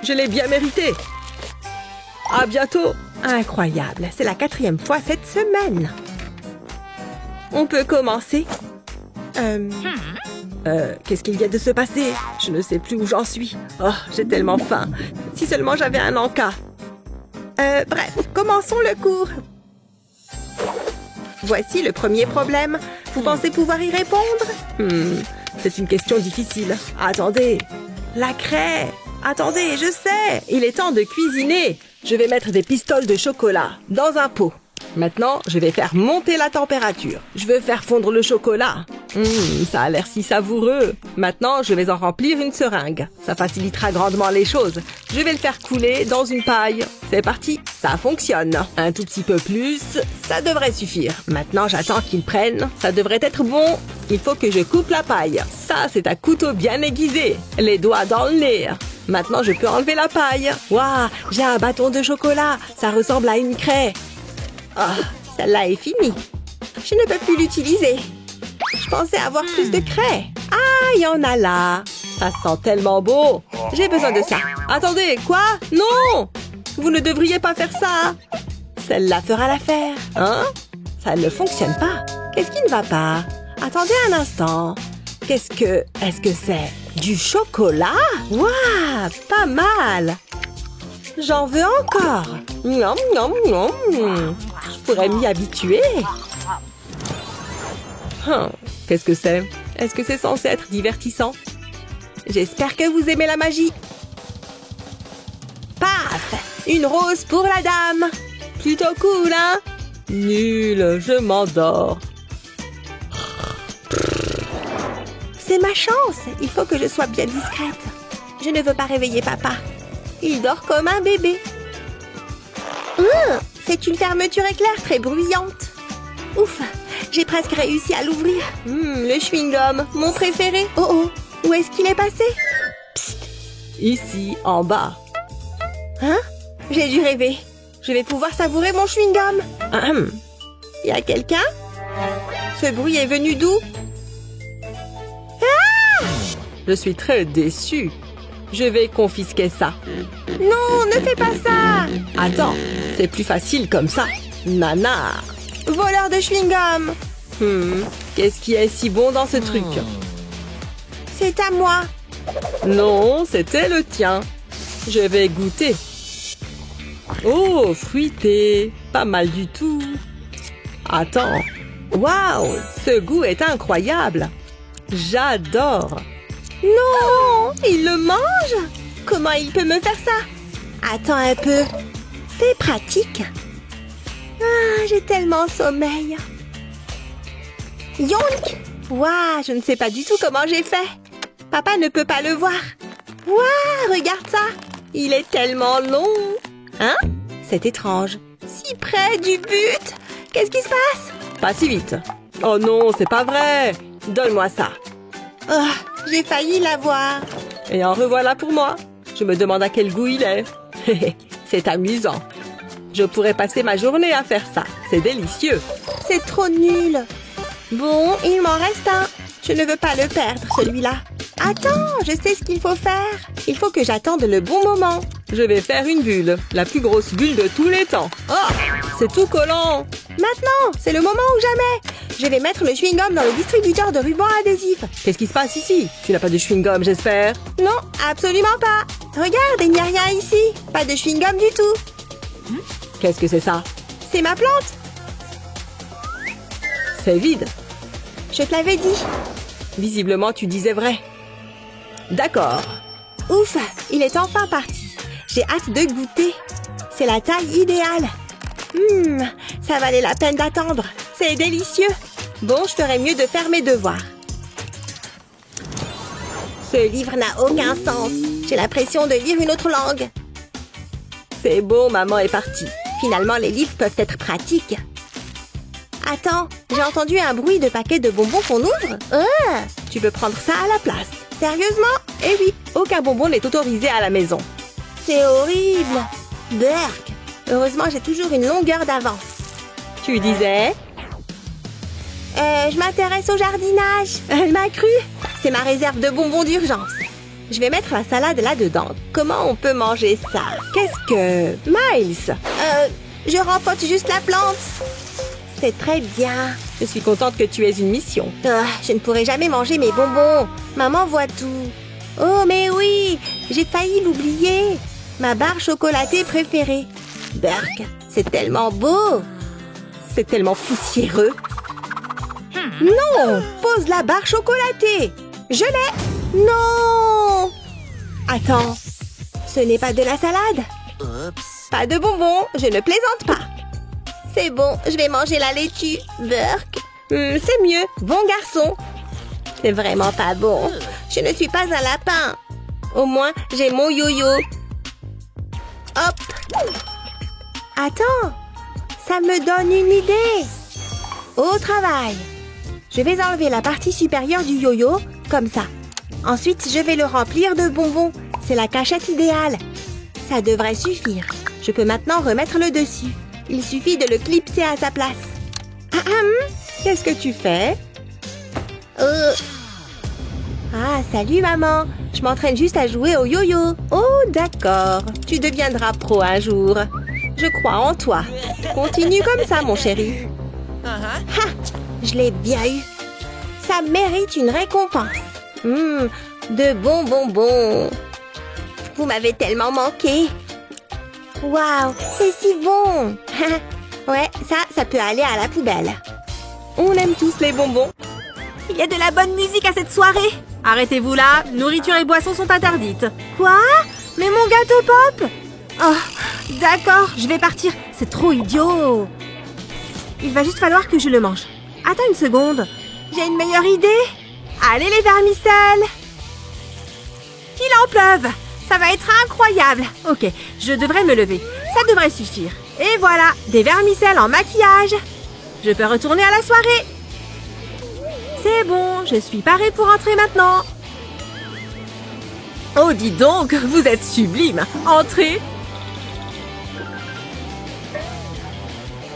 Je l'ai bien mérité. À bientôt. Incroyable, c'est la 4e fois cette semaine. On peut commencer. Qu'est-ce qu'il vient de se passer? Je ne sais plus où j'en suis. Oh, j'ai tellement faim. Si seulement j'avais un encas. Bref, commençons le cours. Voici le premier problème. Vous pensez pouvoir y répondre? C'est une question difficile. Attendez. La craie. Attendez, je sais. Il est temps de cuisiner. Je vais mettre des pistoles de chocolat dans un pot. Maintenant, je vais faire monter la température. Je veux faire fondre le chocolat. Ça a l'air si savoureux. Maintenant, je vais en remplir une seringue. Ça facilitera grandement les choses. Je vais le faire couler dans une paille. C'est parti, ça fonctionne. Un tout petit peu plus, ça devrait suffire. Maintenant, j'attends qu'il prenne. Ça devrait être bon. Il faut que je coupe la paille. Ça, c'est un couteau bien aiguisé. Les doigts dans le nez. Maintenant, je peux enlever la paille. Waouh, j'ai un bâton de chocolat. Ça ressemble à une craie. Oh, celle-là est finie. Je ne peux plus l'utiliser. Je pensais avoir plus de craie. Ah, il y en a là. Ça sent tellement beau. J'ai besoin de ça. Attendez, quoi? Non! Vous ne devriez pas faire ça. Celle-là fera l'affaire. Hein? Ça ne fonctionne pas. Qu'est-ce qui ne va pas? Attendez un instant. Est-ce que c'est du chocolat? Waouh, pas mal. J'en veux encore. Nom, nom, nom. Je pourrais m'y habituer. Qu'est-ce que c'est? Est-ce que c'est censé être divertissant? J'espère que vous aimez la magie. Paf! Une rose pour la dame. Plutôt cool, hein? Nul, je m'endors. C'est ma chance. Il faut que je sois bien discrète. Je ne veux pas réveiller papa. Il dort comme un bébé. C'est une fermeture éclair très bruyante. Ouf, j'ai presque réussi à l'ouvrir. Le chewing-gum, mon préféré. Oh, où est-ce qu'il est passé? Psst, ici, en bas. Hein? J'ai dû rêver. Je vais pouvoir savourer mon chewing-gum. Y a quelqu'un? Ce bruit est venu d'où? Ah! Je suis très déçue. Je vais confisquer ça. Non, ne fais pas ça! Attends, c'est plus facile comme ça. Nana! Voleur de chewing-gum! Qu'est-ce qui est si bon dans ce truc? C'est à moi. Non, c'était le tien. Je vais goûter. Oh, fruité. Pas mal du tout. Attends. Waouh, ce goût est incroyable. J'adore. Non, il le mange? Comment il peut me faire ça? Attends un peu. C'est pratique. Ah, j'ai tellement sommeil. Yonk! Waouh, je ne sais pas du tout comment j'ai fait. Papa ne peut pas le voir. Waouh, regarde ça. Il est tellement long. Hein? C'est étrange. Si près du but. Qu'est-ce qui se passe? Pas si vite. Oh non, c'est pas vrai. Donne-moi ça. Oh, j'ai failli l'avoir. Et en revoilà pour moi. Je me demande à quel goût il est. C'est amusant. Je pourrais passer ma journée à faire ça. C'est délicieux. C'est trop nul. Bon, il m'en reste un. Je ne veux pas le perdre, celui-là. Attends, je sais ce qu'il faut faire. Il faut que j'attende le bon moment. Je vais faire une bulle. La plus grosse bulle de tous les temps. Oh, c'est tout collant. Maintenant, c'est le moment ou jamais. Je vais mettre le chewing-gum dans le distributeur de rubans adhésifs. Qu'est-ce qui se passe ici? Tu n'as pas de chewing-gum, j'espère? Non, absolument pas. Regarde, il n'y a rien ici. Pas de chewing-gum du tout. Qu'est-ce que c'est ça? C'est ma plante. C'est vide. Je te l'avais dit. Visiblement, tu disais vrai. D'accord. Ouf, il est enfin parti. J'ai hâte de goûter. C'est la taille idéale. Ça valait la peine d'attendre. C'est délicieux. Bon, je ferais mieux de faire mes devoirs. Ce livre n'a aucun sens. J'ai l'impression de lire une autre langue. C'est bon, maman est partie. Finalement, les livres peuvent être pratiques. Attends, j'ai entendu un bruit de paquet de bonbons qu'on ouvre. Tu peux prendre ça à la place. Sérieusement? Eh oui, aucun bonbon n'est autorisé à la maison. C'est horrible. Berk. Heureusement, j'ai toujours une longueur d'avance. Tu disais? Je m'intéresse au jardinage. Elle m'a cru. C'est ma réserve de bonbons d'urgence. Je vais mettre la salade là-dedans. Comment on peut manger ça? Qu'est-ce que... Miles, je rempote juste la plante. C'est très bien. Je suis contente que tu aies une mission. Je ne pourrai jamais manger mes bonbons. Maman voit tout. Oh, mais oui, j'ai failli l'oublier. Ma barre chocolatée préférée. Burk, c'est tellement beau. C'est tellement poussiéreux. Non, pose la barre chocolatée. Je l'ai. Non. Attends, ce n'est pas de la salade. Pas de bonbons, je ne plaisante pas. C'est bon, je vais manger la laitue. Burk, c'est mieux, bon garçon. C'est vraiment pas bon. Je ne suis pas un lapin. Au moins, j'ai mon yo-yo. Hop. Attends, ça me donne une idée. Au travail. Je vais enlever la partie supérieure du yo-yo, comme ça. Ensuite, je vais le remplir de bonbons. C'est la cachette idéale. Ça devrait suffire. Je peux maintenant remettre le dessus. Il suffit de le clipser à sa place. Qu'est-ce que tu fais? Ah, salut maman. Je m'entraîne juste à jouer au yo-yo. Oh, d'accord. Tu deviendras pro un jour. Je crois en toi. Continue comme ça, mon chéri. Ha! Je l'ai bien eu. Ça mérite une récompense. De bons bonbons. Vous m'avez tellement manqué. Waouh, c'est si bon. Ouais, ça peut aller à la poubelle. On aime tous les bonbons. Il y a de la bonne musique à cette soirée. Arrêtez-vous là, nourriture et boissons sont interdites. Quoi? Mais mon gâteau pop? Oh, d'accord, je vais partir. C'est trop idiot. Il va juste falloir que je le mange. Attends une seconde. J'ai une meilleure idée. Allez les vermicelles. Qu'il en pleuve. Ça va être incroyable. Ok, je devrais me lever. Ça devrait suffire. Et voilà, des vermicelles en maquillage. Je peux retourner à la soirée. C'est bon, je suis parée pour entrer maintenant. Oh, dis donc, vous êtes sublime. Entrez.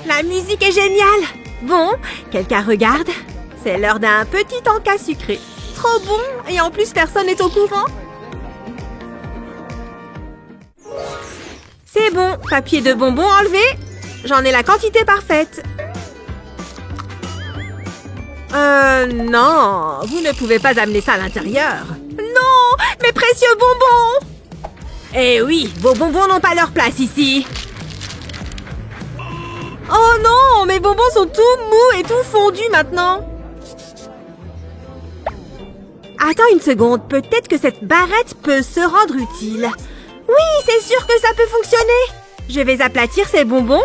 La musique est géniale. Bon, quelqu'un regarde. C'est l'heure d'un petit encas sucré. Trop bon. Et en plus, personne n'est au courant. C'est bon, papier de bonbons enlevé. J'en ai la quantité parfaite. Non, vous ne pouvez pas amener ça à l'intérieur. Non, mes précieux bonbons. Eh oui, vos bonbons n'ont pas leur place ici. Oh non, mes bonbons sont tout mous et tout fondus maintenant. Attends une seconde, peut-être que cette barrette peut se rendre utile. Oui, c'est sûr que ça peut fonctionner. Je vais aplatir ces bonbons.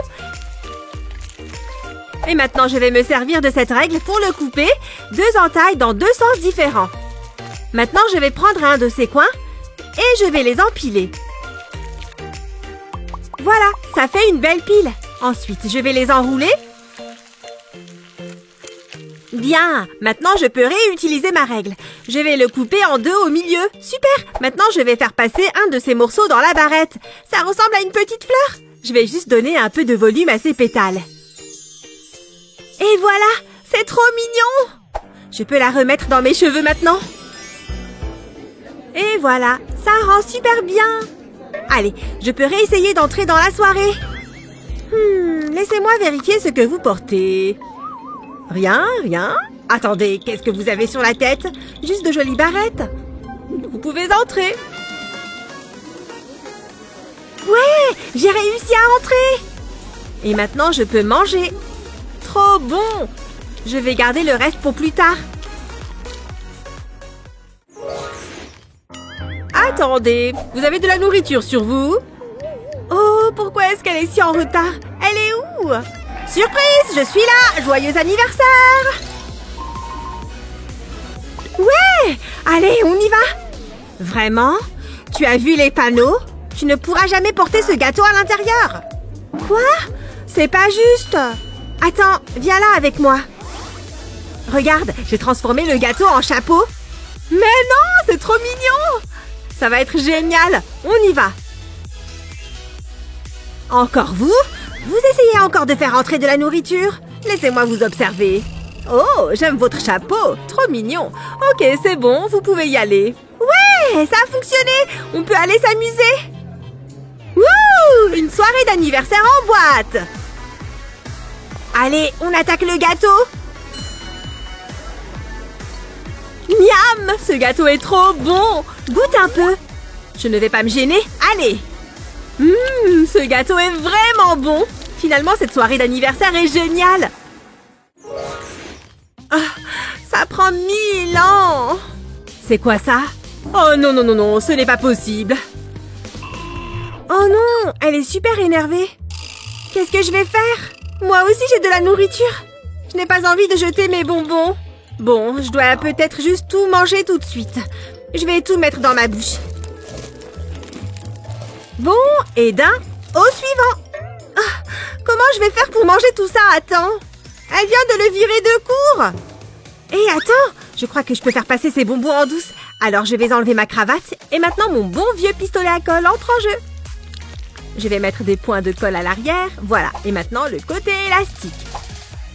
Et maintenant, je vais me servir de cette règle pour le couper. 2 entailles dans 2 sens différents. Maintenant, je vais prendre un de ces coins et je vais les empiler. Voilà, ça fait une belle pile. Ensuite, je vais les enrouler. Bien, maintenant je peux réutiliser ma règle. Je vais le couper en 2 au milieu. Super, maintenant je vais faire passer un de ces morceaux dans la barrette. Ça ressemble à une petite fleur. Je vais juste donner un peu de volume à ces pétales. Et voilà, c'est trop mignon. Je peux la remettre dans mes cheveux maintenant. Et voilà, ça rend super bien. Allez, je peux réessayer d'entrer dans la soirée. Laissez-moi vérifier ce que vous portez. Rien, rien. Attendez, qu'est-ce que vous avez sur la tête? Juste de jolies barrettes. Vous pouvez entrer. Ouais, j'ai réussi à entrer. Et maintenant, je peux manger. Trop bon. Je vais garder le reste pour plus tard. Attendez, vous avez de la nourriture sur vous? Oh, pourquoi est-ce qu'elle est si en retard? Elle est où? Surprise, je suis là! Joyeux anniversaire! Ouais! Allez, on y va! Vraiment? Tu as vu les panneaux? Tu ne pourras jamais porter ce gâteau à l'intérieur! Quoi? C'est pas juste! Attends, viens là avec moi. Regarde, j'ai transformé le gâteau en chapeau. Mais non, c'est trop mignon! Ça va être génial! On y va! Encore vous? Vous essayez encore de faire entrer de la nourriture? Laissez-moi vous observer. Oh, j'aime votre chapeau. Trop mignon. Ok, c'est bon, vous pouvez y aller. Ouais, ça a fonctionné. On peut aller s'amuser. Wouh! Une soirée d'anniversaire en boîte. Allez, on attaque le gâteau. Miam! Ce gâteau est trop bon. Goûte un peu. Je ne vais pas me gêner. Allez. Ce gâteau est vraiment bon. Finalement, cette soirée d'anniversaire est géniale. Ah, ça prend 1000 ans. C'est quoi ça? Oh non, non, non, non, ce n'est pas possible. Oh non, elle est super énervée. Qu'est-ce que je vais faire? Moi aussi, j'ai de la nourriture. Je n'ai pas envie de jeter mes bonbons. Bon, je dois peut-être juste tout manger tout de suite. Je vais tout mettre dans ma bouche. Bon, et d'un au suivant. Ah, comment je vais faire pour manger tout ça à temps? Elle vient de le virer de court. Et attends, je crois que je peux faire passer ces bonbons en douce. Alors je vais enlever ma cravate et maintenant mon bon vieux pistolet à colle entre en jeu. Je vais mettre des points de colle à l'arrière. Voilà, et maintenant le côté élastique.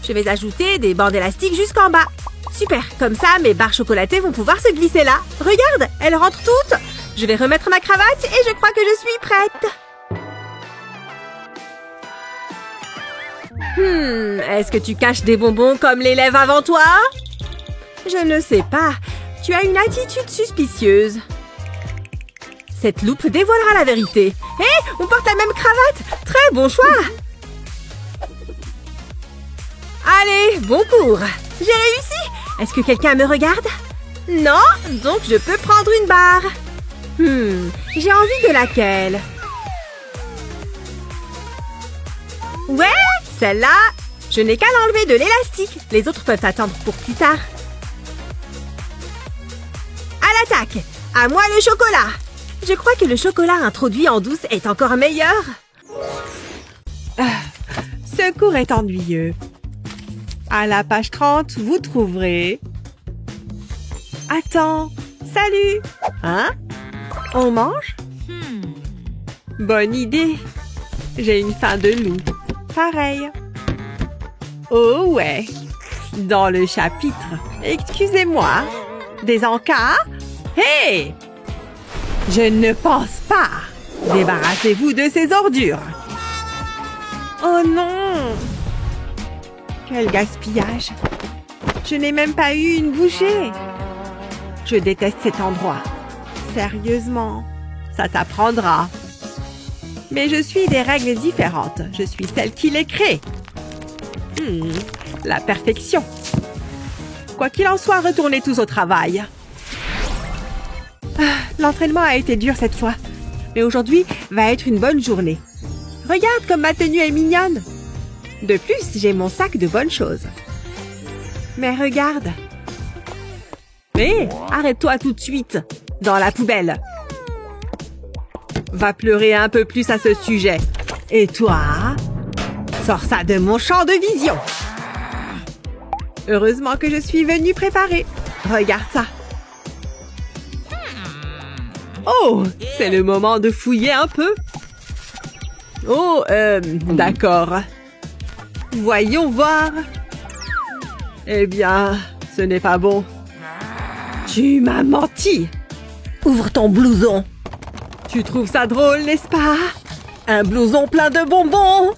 Je vais ajouter des bandes élastiques jusqu'en bas. Super, comme ça mes barres chocolatées vont pouvoir se glisser là. Regarde, elles rentrent toutes. Je vais remettre ma cravate et je crois que je suis prête. Est-ce que tu caches des bonbons comme l'élève avant toi? Je ne sais pas. Tu as une attitude suspicieuse. Cette loupe dévoilera la vérité. Hé, on porte la même cravate. Très bon choix. Allez, bon cours. J'ai réussi. Est-ce que quelqu'un me regarde? Non, donc je peux prendre une barre. J'ai envie de laquelle? Ouais, celle-là. Je n'ai qu'à l'enlever de l'élastique. Les autres peuvent attendre pour plus tard. À l'attaque! À moi le chocolat! Je crois que le chocolat introduit en douce est encore meilleur. Ce cours est ennuyeux. À la page 30, vous trouverez... Attends, salut! Hein? On mange? Bonne idée. J'ai une faim de loup. Pareil. Oh ouais. Dans le chapitre. Excusez-moi. Des encas? Hé! Je ne pense pas. Débarrassez-vous de ces ordures. Oh non! Quel gaspillage. Je n'ai même pas eu une bouchée. Je déteste cet endroit. Sérieusement, ça t'apprendra. Mais je suis des règles différentes. Je suis celle qui les crée. La perfection. Quoi qu'il en soit, retournez tous au travail. L'entraînement a été dur cette fois. Mais aujourd'hui va être une bonne journée. Regarde comme ma tenue est mignonne. De plus, j'ai mon sac de bonnes choses. Mais regarde. Hé, arrête-toi tout de suite. Dans la poubelle. Va pleurer un peu plus à ce sujet. Et toi? Sors ça de mon champ de vision. Heureusement que je suis venue préparer. Regarde ça. Oh, c'est le moment de fouiller un peu. Oh, d'accord. Voyons voir. Eh bien, ce n'est pas bon. Tu m'as menti. Ouvre ton blouson. Tu trouves ça drôle, n'est-ce pas? Un blouson plein de bonbons.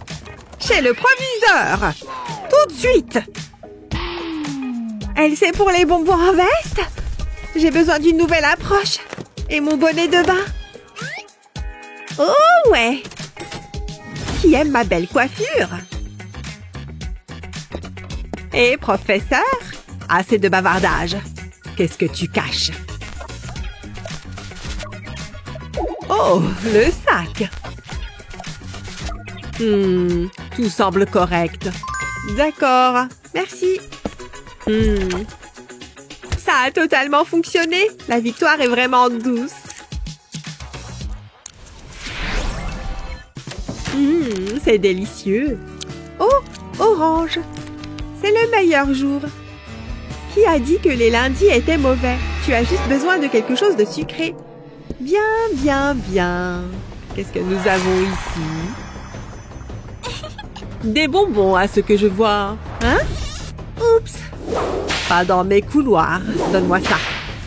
Chez le proviseur. Tout de suite. Elle sait pour les bonbons en veste? J'ai besoin d'une nouvelle approche. Et mon bonnet de bain. Oh ouais. Qui aime ma belle coiffure? Et professeur, assez de bavardage. Qu'est-ce que tu caches? Oh, le sac. Tout semble correct. D'accord, merci. Ça a totalement fonctionné. La victoire est vraiment douce. C'est délicieux. Oh, orange. C'est le meilleur jour. Qui a dit que les lundis étaient mauvais? Tu as juste besoin de quelque chose de sucré. Bien, bien, bien. Qu'est-ce que nous avons ici? Des bonbons à ce que je vois. Hein? Oups, Pas dans mes couloirs. Donne-moi ça.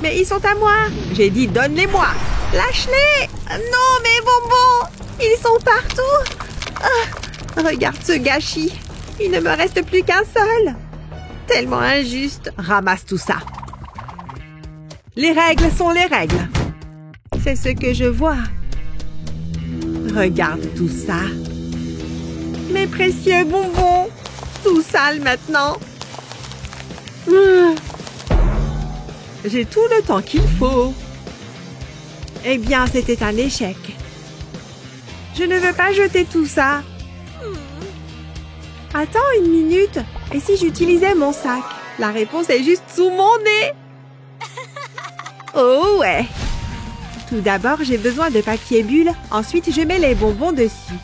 Mais ils sont à moi. J'ai dit donne-les-moi. Lâche-les. Non, mes bonbons. Ils sont partout. Ah, regarde ce gâchis. Il ne me reste plus qu'un seul. Tellement injuste. Ramasse tout ça. Les règles sont les règles. C'est ce que je vois. Regarde tout ça. Mes précieux bonbons. Tout sale maintenant. J'ai tout le temps qu'il faut. Eh bien, c'était un échec. Je ne veux pas jeter tout ça. Attends une minute. Et si j'utilisais mon sac? La réponse est juste sous mon nez. Oh ouais. Tout d'abord, j'ai besoin de papier bulle. Ensuite, je mets les bonbons dessus.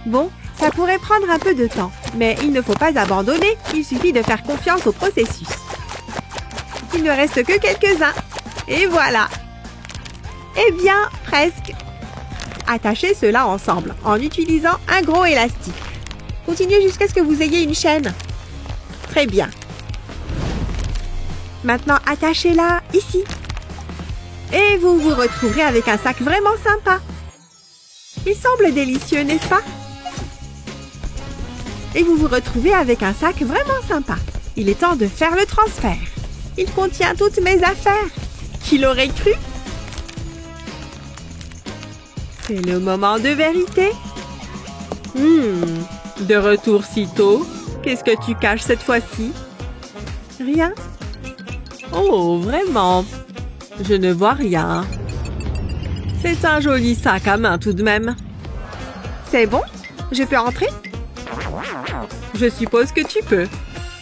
Bon, ça pourrait prendre un peu de temps. Mais il ne faut pas abandonner. Il suffit de faire confiance au processus. Il ne reste que quelques-uns. Et voilà. Eh bien, presque. Attachez cela ensemble en utilisant un gros élastique. Continuez jusqu'à ce que vous ayez une chaîne. Très bien. Maintenant, attachez-la ici. Et vous vous retrouverez avec un sac vraiment sympa. Il semble délicieux, n'est-ce pas? Et vous vous retrouvez avec un sac vraiment sympa. Il est temps de faire le transfert. Il contient toutes mes affaires. Qui l'aurait cru? C'est le moment de vérité. De retour si tôt. Qu'est-ce que tu caches cette fois-ci? Rien? Oh, vraiment? Je ne vois rien. C'est un joli sac à main tout de même. C'est bon? Je peux entrer? Je suppose que tu peux.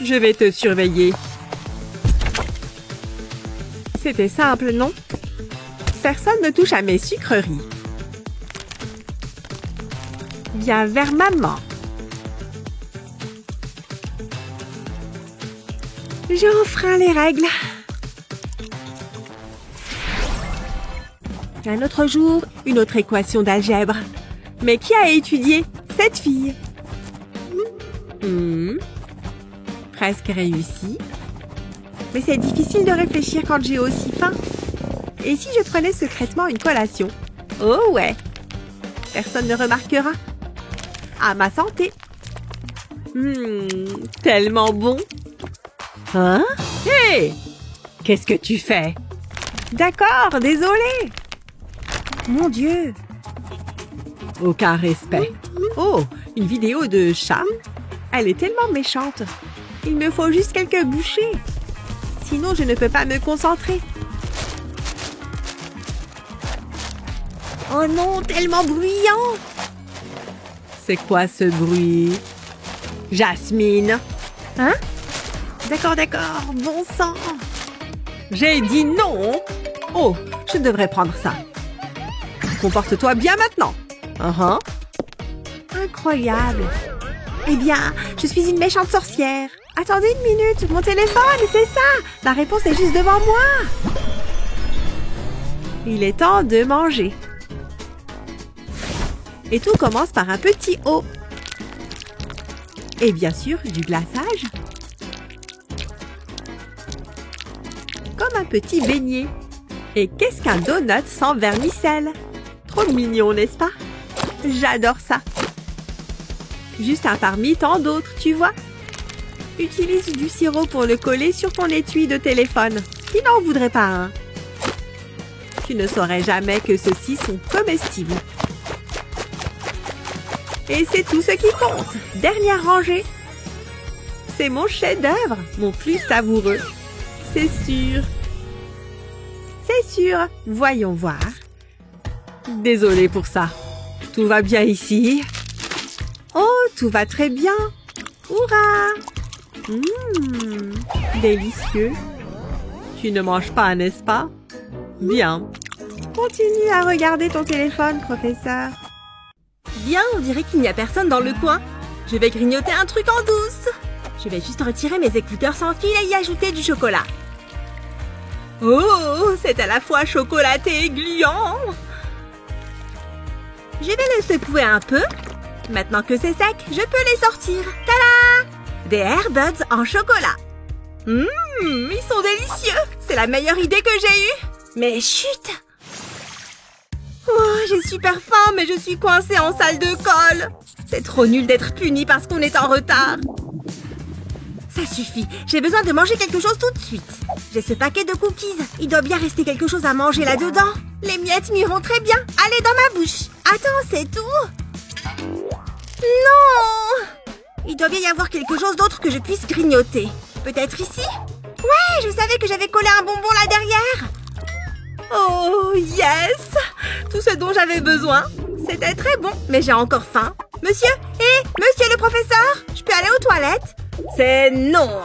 Je vais te surveiller. C'était simple, non? Personne ne touche à mes sucreries. Viens vers maman. Je enfreins les règles. Un autre jour, une autre équation d'algèbre. Mais qui a étudié cette fille? Presque réussi. Mais c'est difficile de réfléchir quand j'ai aussi faim. Et si je prenais secrètement une collation? Oh ouais. Personne ne remarquera. À ma santé. Tellement bon. Hein? Hé! Qu'est-ce que tu fais? D'accord, désolé. Mon Dieu. Aucun respect. Oh, une vidéo de chat. Elle est tellement méchante. Il me faut juste quelques bouchées. Sinon, je ne peux pas me concentrer. Oh non, tellement bruyant. C'est quoi ce bruit? Jasmine. Hein? D'accord, bon sang. J'ai dit non. Oh, je devrais prendre ça. Comporte-toi bien maintenant. Incroyable. Eh bien, je suis une méchante sorcière. Attendez une minute, mon téléphone, c'est ça. La réponse est juste devant moi. Il est temps de manger. Et tout commence par un petit haut. Et bien sûr, du glaçage. Comme un petit beignet. Et qu'est-ce qu'un donut sans vermicelle? Trop mignon, n'est-ce pas? J'adore ça. Juste un parmi tant d'autres, tu vois? Utilise du sirop pour le coller sur ton étui de téléphone. Qui n'en voudrait pas un? Tu ne saurais jamais que ceux-ci sont comestibles. Et c'est tout ce qui compte. Dernière rangée. C'est mon chef-d'œuvre, mon plus savoureux. C'est sûr. C'est sûr. Voyons voir. Désolée pour ça. Tout va bien ici. Oh, tout va très bien. Hurrah! Délicieux. Tu ne manges pas, n'est-ce pas? Bien. Continue à regarder ton téléphone, professeur. Bien, on dirait qu'il n'y a personne dans le coin. Je vais grignoter un truc en douce. Je vais juste retirer mes écouteurs sans fil et y ajouter du chocolat. Oh, c'est à la fois chocolaté et gluant. Je vais le secouer un peu. Maintenant que c'est sec, je peux les sortir. Tada! Des Airbuds en chocolat. Ils sont délicieux. C'est la meilleure idée que j'ai eue. Mais chut. Oh, j'ai super faim, mais je suis coincée en salle de colle. C'est trop nul d'être puni parce qu'on est en retard. Ça suffit. J'ai besoin de manger quelque chose tout de suite. J'ai ce paquet de cookies. Il doit bien rester quelque chose à manger là-dedans. Les miettes m'iront très bien. Allez, dans ma bouche. Attends, c'est tout? Non! Il doit bien y avoir quelque chose d'autre que je puisse grignoter. Peut-être ici? Ouais, je savais que j'avais collé un bonbon là derrière. Oh, yes! Tout ce dont j'avais besoin. C'était très bon, mais j'ai encore faim. Monsieur? Monsieur le professeur? Je peux aller aux toilettes? C'est non.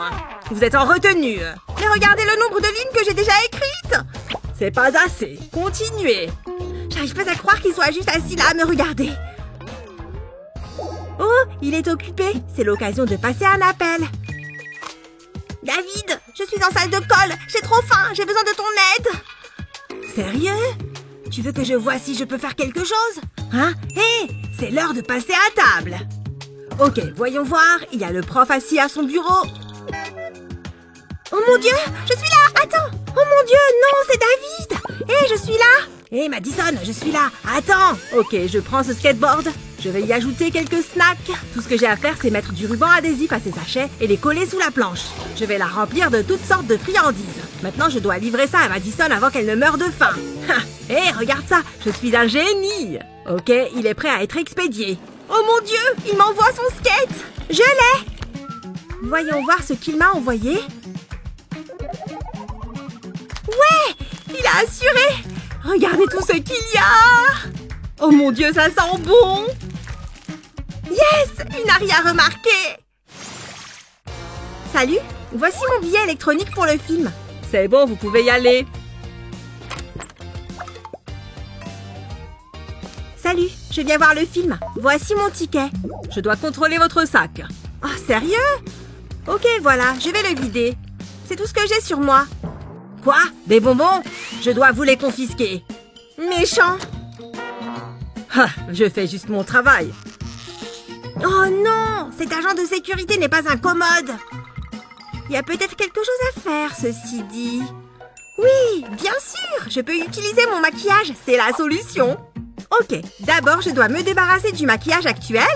Vous êtes en retenue. Mais regardez le nombre de lignes que j'ai déjà écrites. C'est pas assez. Continuez. J'arrive pas à croire qu'il soit juste assis là à me regarder. Oh, il est occupé. C'est l'occasion de passer un appel. David, je suis en salle de colle. J'ai trop faim. J'ai besoin de ton aide. Sérieux? Tu veux que je voie si je peux faire quelque chose? Hein? Hé, c'est l'heure de passer à table. Ok, voyons voir. Il y a le prof assis à son bureau. Oh mon Dieu, je suis là. Attends. Oh mon Dieu, non, c'est David. Hé, je suis là. Hé, Madison, je suis là. Attends. Ok, je prends ce skateboard. Je vais y ajouter quelques snacks. Tout ce que j'ai à faire, c'est mettre du ruban adhésif à ces sachets et les coller sous la planche. Je vais la remplir de toutes sortes de friandises. Maintenant, je dois livrer ça à Madison avant qu'elle ne meure de faim. Hé, regarde ça. Je suis un génie. Ok, il est prêt à être expédié. Oh mon Dieu, il m'envoie son skate. Je l'ai. Voyons voir ce qu'il m'a envoyé. Ouais, il a assuré. Regardez tout ce qu'il y a. Oh mon Dieu, ça sent bon. Yes, il n'a rien remarqué. Salut, voici mon billet électronique pour le film. C'est bon, vous pouvez y aller. Salut, je viens voir le film. Voici mon ticket. Je dois contrôler votre sac. Oh, sérieux? Ok, voilà, je vais le vider. C'est tout ce que j'ai sur moi. Quoi? Des bonbons? Je dois vous les confisquer. Méchant. Ah, je fais juste mon travail. Oh non! Cet agent de sécurité n'est pas incommode. Il y a peut-être quelque chose à faire, ceci dit. Oui, bien sûr! Je peux utiliser mon maquillage, c'est la solution. Ok, d'abord je dois me débarrasser du maquillage actuel.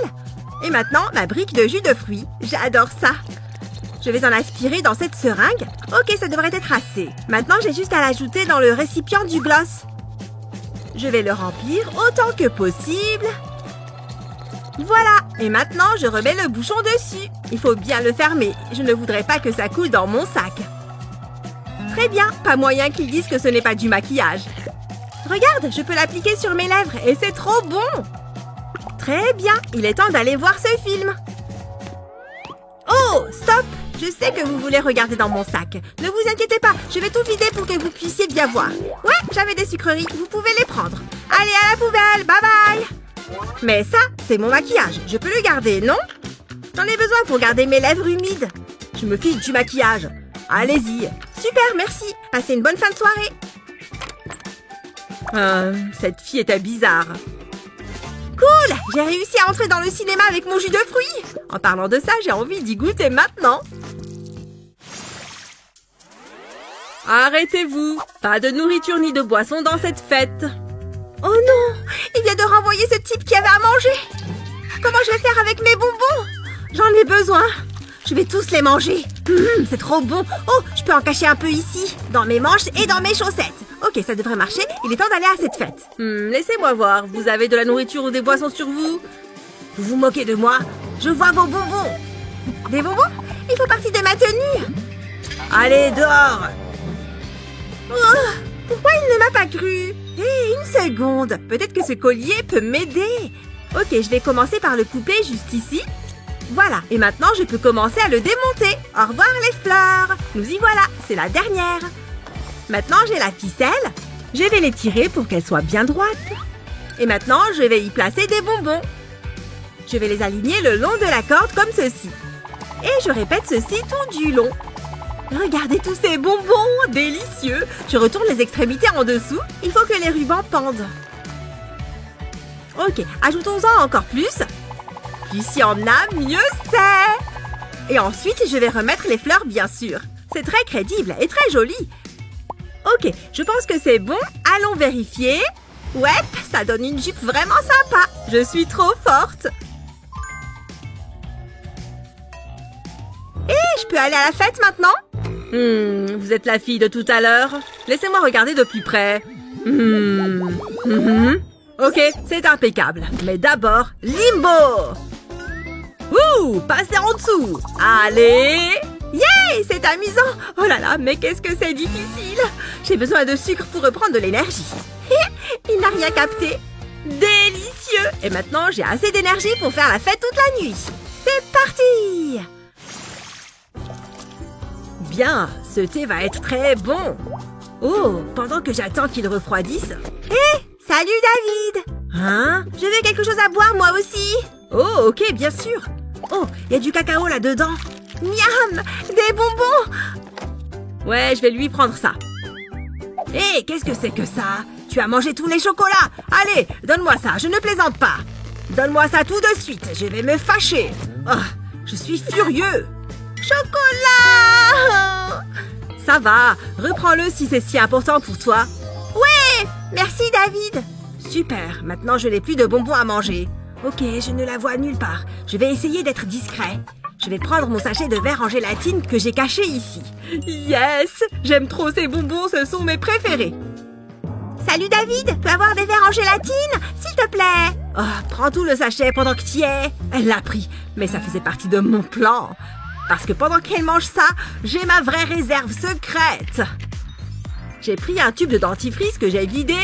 Et maintenant, ma brique de jus de fruits. J'adore ça. Je vais en aspirer dans cette seringue. Ok, ça devrait être assez. Maintenant, j'ai juste à l'ajouter dans le récipient du gloss. Je vais le remplir autant que possible. Voilà. Et maintenant, je remets le bouchon dessus. Il faut bien le fermer. Je ne voudrais pas que ça coule dans mon sac. Très bien. Pas moyen qu'ils disent que ce n'est pas du maquillage. Regarde, je peux l'appliquer sur mes lèvres et c'est trop bon. Très bien. Il est temps d'aller voir ce film. Oh, stop! Je sais que vous voulez regarder dans mon sac. Ne vous inquiétez pas, je vais tout vider pour que vous puissiez bien voir. Ouais, j'avais des sucreries, vous pouvez les prendre. Allez, à la poubelle, bye bye! Mais ça, c'est mon maquillage. Je peux le garder, non? J'en ai besoin pour garder mes lèvres humides. Je me fiche du maquillage. Allez-y. Super, merci. Passez une bonne fin de soirée. Cette fille était bizarre. Cool! J'ai réussi à entrer dans le cinéma avec mon jus de fruits. En parlant de ça, j'ai envie d'y goûter maintenant. Arrêtez-vous. Pas de nourriture ni de boisson dans cette fête. Oh non! Il vient de renvoyer ce type qui avait à manger. Comment je vais faire avec mes bonbons? J'en ai besoin. Je vais tous les manger. C'est trop bon. Oh, je peux en cacher un peu ici, dans mes manches et dans mes chaussettes. Ok, ça devrait marcher. Il est temps d'aller à cette fête. Laissez-moi voir. Vous avez de la nourriture ou des boissons sur vous? Vous vous moquez de moi? Je vois vos bonbons. Des bonbons? Il faut partie de ma tenue. Allez, dehors. Oh, pourquoi il ne m'a pas cru? Hé, une seconde. Peut-être que ce collier peut m'aider. Ok, je vais commencer par le couper juste ici. Voilà, et maintenant je peux commencer à le démonter. Au revoir les fleurs. Nous y voilà, c'est la dernière. Maintenant j'ai la ficelle. Je vais les tirer pour qu'elle soit bien droite. Et maintenant je vais y placer des bonbons. Je vais les aligner le long de la corde comme ceci. Et je répète ceci tout du long. Regardez tous ces bonbons, délicieux. Je retourne les extrémités en dessous. Il faut que les rubans pendent. Ok, ajoutons-en encore plus. Plus il y en a, mieux c'est. Et ensuite, je vais remettre les fleurs, bien sûr. c'est très crédible et très joli. Ok, je pense que c'est bon. Allons vérifier. Ouais, ça donne une jupe vraiment sympa. Je suis trop forte. Et je peux aller à la fête maintenant? Vous êtes la fille de tout à l'heure. Laissez-moi regarder de plus près. Ok, c'est impeccable. Mais d'abord, limbo. Ouh, passez en dessous. Allez. Yeah, c'est amusant. Oh là là, mais qu'est-ce que c'est difficile. J'ai besoin de sucre pour reprendre de l'énergie. Il n'a rien capté. Délicieux. Et maintenant, j'ai assez d'énergie pour faire la fête toute la nuit. C'est parti. Bien, ce thé va être très bon. Oh, pendant que j'attends qu'il refroidisse. Hé, salut David. Hein? Je veux quelque chose à boire moi aussi. Oh, ok, bien sûr. Oh, il y a du cacao là-dedans. Miam, des bonbons. Ouais, je vais lui prendre ça. Hé, qu'est-ce que c'est que ça? Tu as mangé tous les chocolats. Allez, donne-moi ça, je ne plaisante pas. Donne-moi ça tout de suite, je vais me fâcher. Oh, je suis furieux. Chocolat! Ça va, reprends-le si c'est si important pour toi. Ouais, merci David. Super, maintenant je n'ai plus de bonbons à manger. Ok, je ne la vois nulle part. Je vais essayer d'être discret. Je vais prendre mon sachet de verre en gélatine que j'ai caché ici. Yes! J'aime trop ces bonbons, ce sont mes préférés. Salut David, peux avoir des verres en gélatine, s'il te plaît? Oh, prends tout le sachet pendant que t'y es. Elle l'a pris, mais ça faisait partie de mon plan. Parce que pendant qu'elle mange ça, j'ai ma vraie réserve secrète. J'ai pris un tube de dentifrice que j'ai vidé.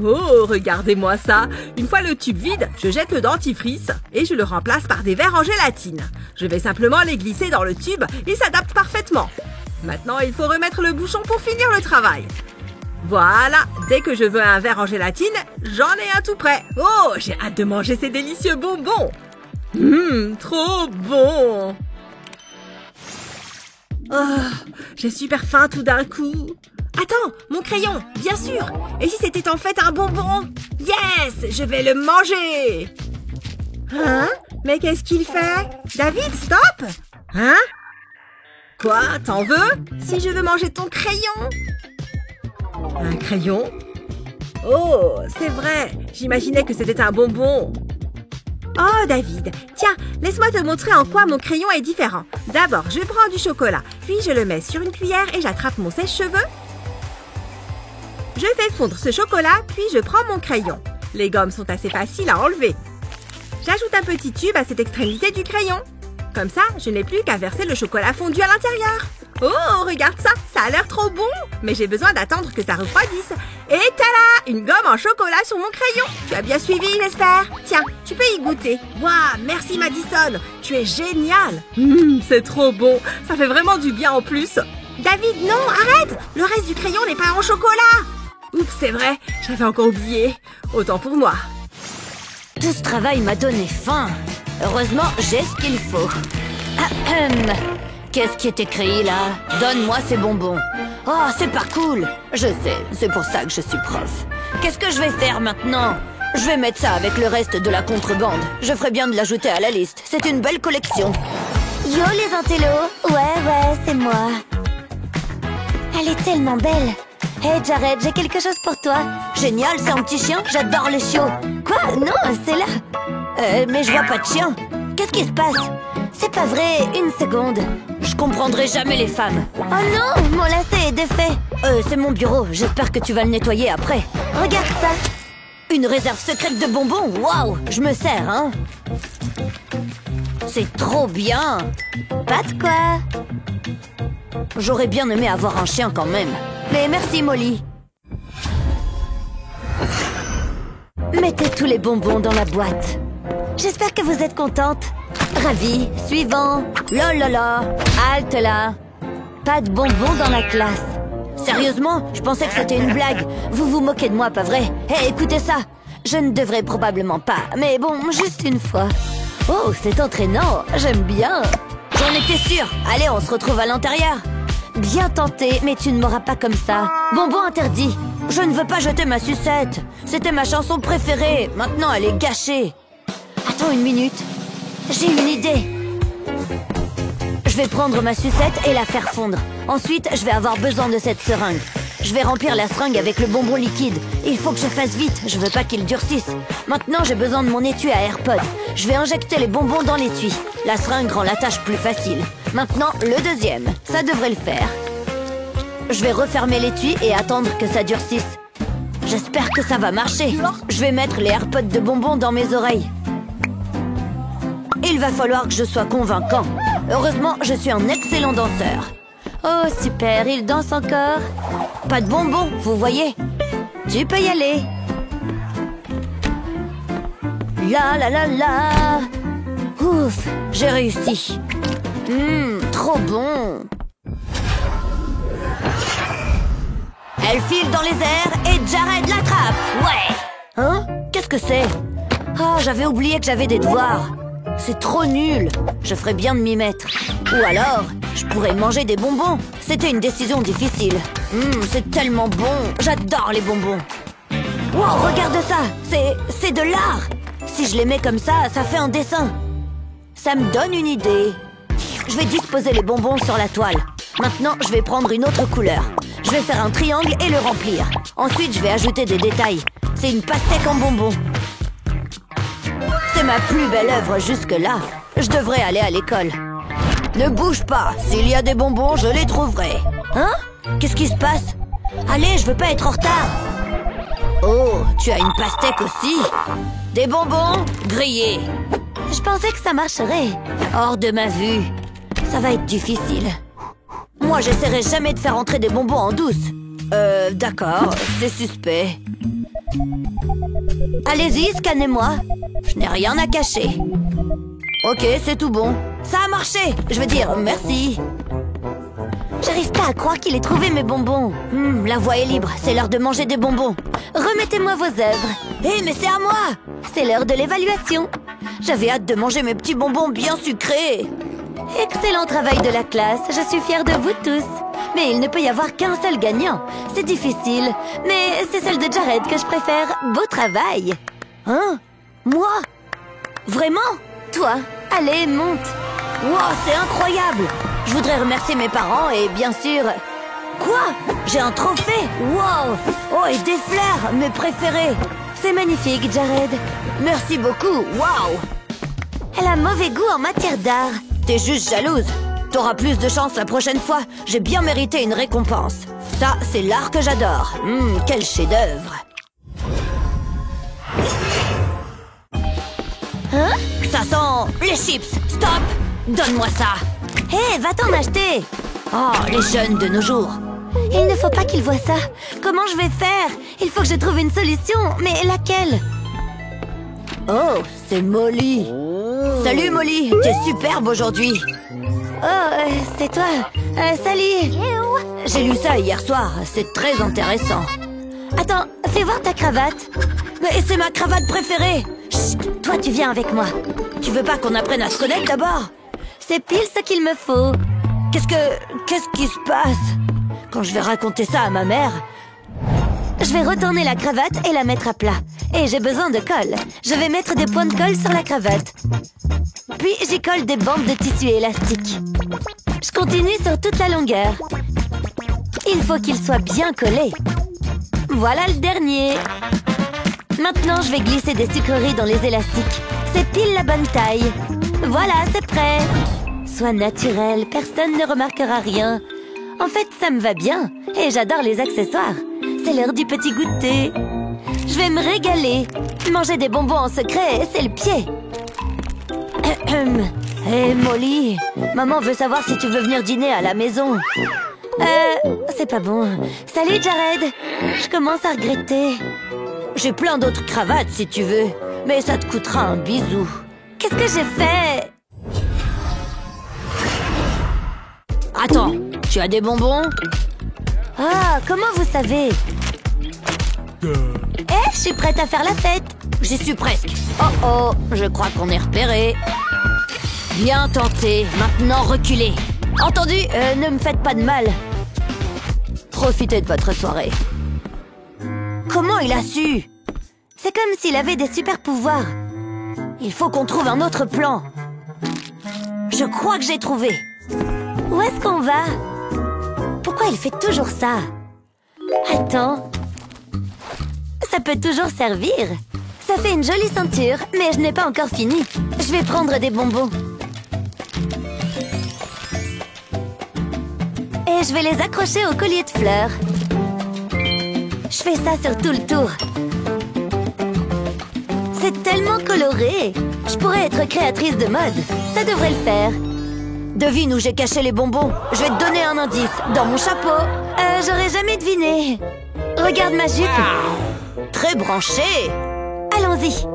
Oh, regardez-moi ça. Une fois le tube vide, je jette le dentifrice et je le remplace par des verres en gélatine. Je vais simplement les glisser dans le tube, ils s'adaptent parfaitement. Maintenant, il faut remettre le bouchon pour finir le travail. Voilà, dès que je veux un verre en gélatine, j'en ai un tout prêt. Oh, j'ai hâte de manger ces délicieux bonbons. Trop bon. Oh, j'ai super faim tout d'un coup. Attends, mon crayon, bien sûr. Et si c'était en fait un bonbon? Yes, je vais le manger. Hein? Mais qu'est-ce qu'il fait? David, stop! Hein? Quoi? T'en veux? Si je veux manger ton crayon? Un crayon? Oh, c'est vrai. J'imaginais que c'était un bonbon. Oh, David, tiens, laisse-moi te montrer en quoi mon crayon est différent. D'abord, je prends du chocolat, puis je le mets sur une cuillère et j'attrape mon sèche-cheveux. Je fais fondre ce chocolat, puis je prends mon crayon. Les gommes sont assez faciles à enlever. J'ajoute un petit tube à cette extrémité du crayon. Comme ça, je n'ai plus qu'à verser le chocolat fondu à l'intérieur. Oh, regarde ça, ça a l'air trop bon. Mais j'ai besoin d'attendre que ça refroidisse. Et tada, une gomme en chocolat sur mon crayon. Tu as bien suivi, j'espère. Tiens, tu peux y goûter. Waouh, merci Madison, tu es génial. C'est trop bon, ça fait vraiment du bien en plus. David, non, arrête. Le reste du crayon n'est pas en chocolat. Oups, c'est vrai, j'avais encore oublié. Autant pour moi. Tout ce travail m'a donné faim. Heureusement, j'ai ce qu'il faut. Qu'est-ce qui est écrit là? Donne-moi ces bonbons. Oh, c'est pas cool. Je sais, c'est pour ça que je suis prof. Qu'est-ce que je vais faire maintenant? Je vais mettre ça avec le reste de la contrebande. Je ferais bien de l'ajouter à la liste. C'est une belle collection. Yo les intellos. Ouais, c'est moi. Elle est tellement belle. Hey Jared, j'ai quelque chose pour toi. Génial, c'est un petit chien. J'adore les chiots. Quoi? Non, c'est là. Mais je vois pas de chien. Qu'est-ce qui se passe? C'est pas vrai, une seconde. Je comprendrai jamais les femmes. Oh non, mon lacet est défait. C'est mon bureau. J'espère que tu vas le nettoyer après. Regarde ça. Une réserve secrète de bonbons. Waouh, je me sers, hein. C'est trop bien. Pas de quoi. J'aurais bien aimé avoir un chien quand même. Mais merci, Molly. Mettez tous les bonbons dans la boîte. J'espère que vous êtes contente. Ravi. Suivant. Là là là. Halte là. Pas de bonbons dans la classe. Sérieusement, je pensais que c'était une blague. Vous vous moquez de moi, pas vrai? Hé, écoutez ça. Je ne devrais probablement pas, mais bon, juste une fois. Oh, c'est entraînant. J'aime bien. J'en étais sûre. Allez, on se retrouve à l'intérieur. Bien tenté, mais tu ne m'auras pas comme ça. Bonbon interdit. Je ne veux pas jeter ma sucette. C'était ma chanson préférée. Maintenant, elle est gâchée. Attends une minute. J'ai une idée. Je vais prendre ma sucette et la faire fondre. Ensuite, je vais avoir besoin de cette seringue. Je vais remplir la seringue avec le bonbon liquide. Il faut que je fasse vite, je veux pas qu'il durcisse. Maintenant, j'ai besoin de mon étui à AirPod. Je vais injecter les bonbons dans l'étui. La seringue rend la tâche plus facile. Maintenant, le deuxième. Ça devrait le faire. Je vais refermer l'étui et attendre que ça durcisse. J'espère que ça va marcher. Je vais mettre les AirPods de bonbons dans mes oreilles. Il va falloir que je sois convaincant. Heureusement, je suis un excellent danseur. Oh, super, il danse encore. Pas de bonbons, vous voyez? Tu peux y aller. La la la la. Ouf, j'ai réussi. Trop bon. Elle file dans les airs et Jared l'attrape. Ouais. Hein? Qu'est-ce que c'est? Oh, j'avais oublié que j'avais des devoirs. C'est trop nul. Je ferais bien de m'y mettre. Ou alors, je pourrais manger des bonbons. C'était une décision difficile. C'est tellement bon. J'adore les bonbons. Wow, regarde ça. C'est de l'art. Si je les mets comme ça, ça fait un dessin. Ça me donne une idée. Je vais disposer les bonbons sur la toile. Maintenant, je vais prendre une autre couleur. Je vais faire un triangle et le remplir. Ensuite, je vais ajouter des détails. C'est une pastèque en bonbons. C'est ma plus belle œuvre jusque-là. Je devrais aller à l'école. Ne bouge pas. S'il y a des bonbons, je les trouverai. Hein? Qu'est-ce qui se passe? Allez, je veux pas être en retard. Oh, tu as une pastèque aussi? Des bonbons grillés. Je pensais que ça marcherait. Hors de ma vue. Ça va être difficile. Moi, j'essaierai jamais de faire entrer des bonbons en douce. D'accord, c'est suspect. Allez-y, scannez-moi. Je n'ai rien à cacher. Ok, c'est tout bon. Ça a marché. Je veux dire, merci. J'arrive pas à croire qu'il ait trouvé mes bonbons. La voie est libre. C'est l'heure de manger des bonbons. Remettez-moi vos œuvres. Hé, mais c'est à moi. C'est l'heure de l'évaluation. J'avais hâte de manger mes petits bonbons bien sucrés. Excellent travail de la classe. Je suis fière de vous tous. Mais il ne peut y avoir qu'un seul gagnant. C'est difficile. Mais c'est celle de Jared que je préfère. Beau travail. Hein? Moi? Vraiment? Toi, allez, monte. Wow, c'est incroyable. Je voudrais remercier mes parents et bien sûr... Quoi? J'ai un trophée? Wow! Oh, et des fleurs, mes préférés. C'est magnifique, Jared. Merci beaucoup, wow! Elle a mauvais goût en matière d'art. T'es juste jalouse. T'auras plus de chance la prochaine fois. J'ai bien mérité une récompense. Ça, c'est l'art que j'adore. Quel chef-d'œuvre. Hein? Ça sent les chips. Stop! Donne-moi ça. Hé, va t'en acheter. Oh, les jeunes de nos jours. Il ne faut pas qu'ils voient ça. Comment je vais faire? Il faut que je trouve une solution. Mais laquelle? Oh, c'est Molly. Salut Molly, t'es superbe aujourd'hui. Oh, c'est toi. Salut. J'ai lu ça hier soir, c'est très intéressant. Attends, fais voir ta cravate. Mais c'est ma cravate préférée. Chut, toi tu viens avec moi. Tu veux pas qu'on apprenne à se connaître d'abord? C'est pile ce qu'il me faut. Qu'est-ce qui se passe? Quand je vais raconter ça à ma mère... Je vais retourner la cravate et la mettre à plat. Et j'ai besoin de colle. Je vais mettre des points de colle sur la cravate. Puis j'y colle des bandes de tissu élastique. Je continue sur toute la longueur. Il faut qu'il soit bien collé. Voilà le dernier. Maintenant, je vais glisser des sucreries dans les élastiques. C'est pile la bonne taille. Voilà, c'est prêt. Sois naturel, personne ne remarquera rien. En fait, ça me va bien. Et j'adore les accessoires. C'est l'heure du petit goûter. Je vais me régaler. Manger des bonbons en secret, c'est le pied. Hé, Molly, maman veut savoir si tu veux venir dîner à la maison. C'est pas bon. Salut, Jared. Je commence à regretter. J'ai plein d'autres cravates si tu veux, mais ça te coûtera un bisou. Qu'est-ce que j'ai fait? Attends, tu as des bonbons? Ah, comment vous savez? Je suis prête à faire la fête. J'y suis presque. Oh, je crois qu'on est repéré. Bien tenté, maintenant reculez. Entendu, ne me faites pas de mal. Profitez de votre soirée. Comment il a su? C'est comme s'il avait des super pouvoirs. Il faut qu'on trouve un autre plan. Je crois que j'ai trouvé. Où est-ce qu'on va? Pourquoi il fait toujours ça? Attends. Ça peut toujours servir. Ça fait une jolie ceinture, mais je n'ai pas encore fini. Je vais prendre des bonbons. Et je vais les accrocher au collier de fleurs. Je fais ça sur tout le tour. C'est tellement coloré. Je pourrais être créatrice de mode. Ça devrait le faire. Devine où j'ai caché les bonbons. Je vais te donner un indice. Dans mon chapeau. J'aurais jamais deviné. Regarde ma jupe. Très branché. Allons-y.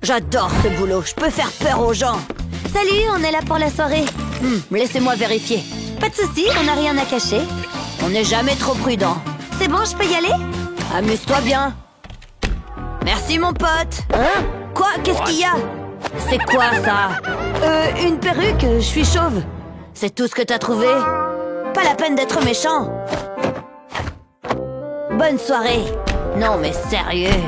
J'adore ce boulot. Je peux faire peur aux gens. Salut, on est là pour la soirée. Laissez-moi vérifier. Pas de souci, on n'a rien à cacher. On n'est jamais trop prudent. C'est bon, je peux y aller? Amuse-toi bien. Merci mon pote. Hein? Quoi? Qu'est-ce qu'il y a? C'est quoi ça? Une perruque, je suis chauve. C'est tout ce que t'as trouvé? Pas la peine d'être méchant. Bonne soirée. Non mais sérieux.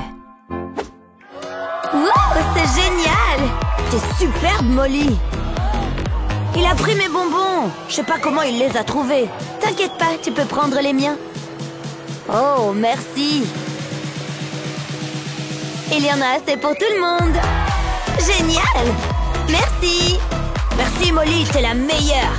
Wow, c'est génial! T'es superbe, Molly. Il a pris mes bonbons. Je sais pas comment il les a trouvés. T'inquiète pas, tu peux prendre les miens. Oh, merci. Il y en a assez pour tout le monde. Génial! Merci! Merci, Molly, t'es la meilleure.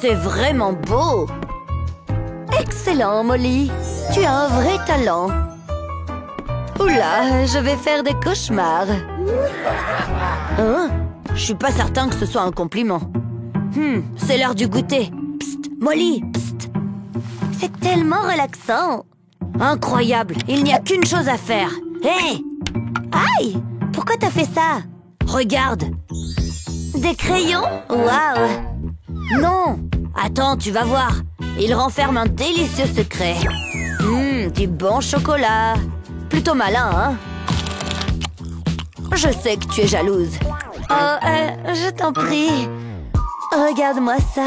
C'est vraiment beau. Excellent, Molly. Tu as un vrai talent. Oula, je vais faire des cauchemars. Hein? Je suis pas certain que ce soit un compliment. C'est l'heure du goûter. Psst, Molly, psst. C'est tellement relaxant. Incroyable, il n'y a qu'une chose à faire. Hé! Aïe! Pourquoi t'as fait ça? Regarde. Des crayons? Waouh! Non! Attends, tu vas voir. Il renferme un délicieux secret. Du bon chocolat. Plutôt malin, hein? Je sais que tu es jalouse. Oh, je t'en prie. Regarde-moi ça.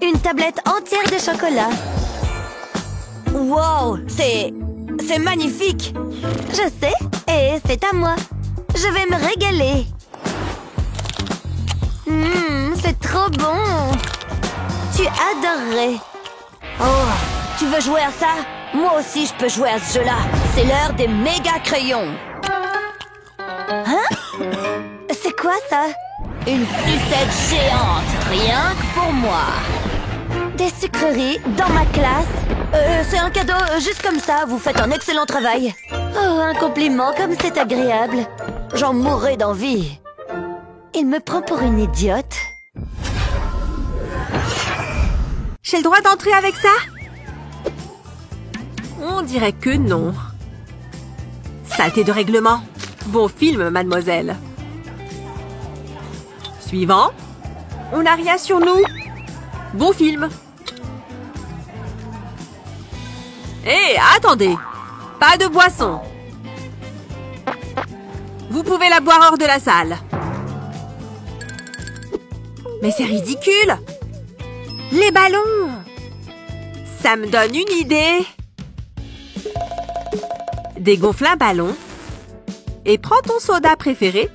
Une tablette entière de chocolat. Wow! C'est magnifique! Je sais, et c'est à moi. Je vais me régaler. C'est trop bon. Tu adorerais. Oh, tu veux jouer à ça? Moi aussi, je peux jouer à ce jeu-là. C'est l'heure des méga crayons. Hein? C'est quoi ça? Une sucette géante, rien que pour moi. Des sucreries dans ma classe? C'est un cadeau, juste comme ça. Vous faites un excellent travail. Oh, un compliment, comme c'est agréable. J'en mourrais d'envie. Il me prend pour une idiote. J'ai le droit d'entrer avec ça? On dirait que non. Saleté de règlement. Bon film, mademoiselle. Suivant. On n'a rien sur nous. Bon film. Hé, attendez. Pas de boisson. Vous pouvez la boire hors de la salle. Mais c'est ridicule. Les ballons. Ça me donne une idée. Dégonfle un ballon et prends ton soda préféré.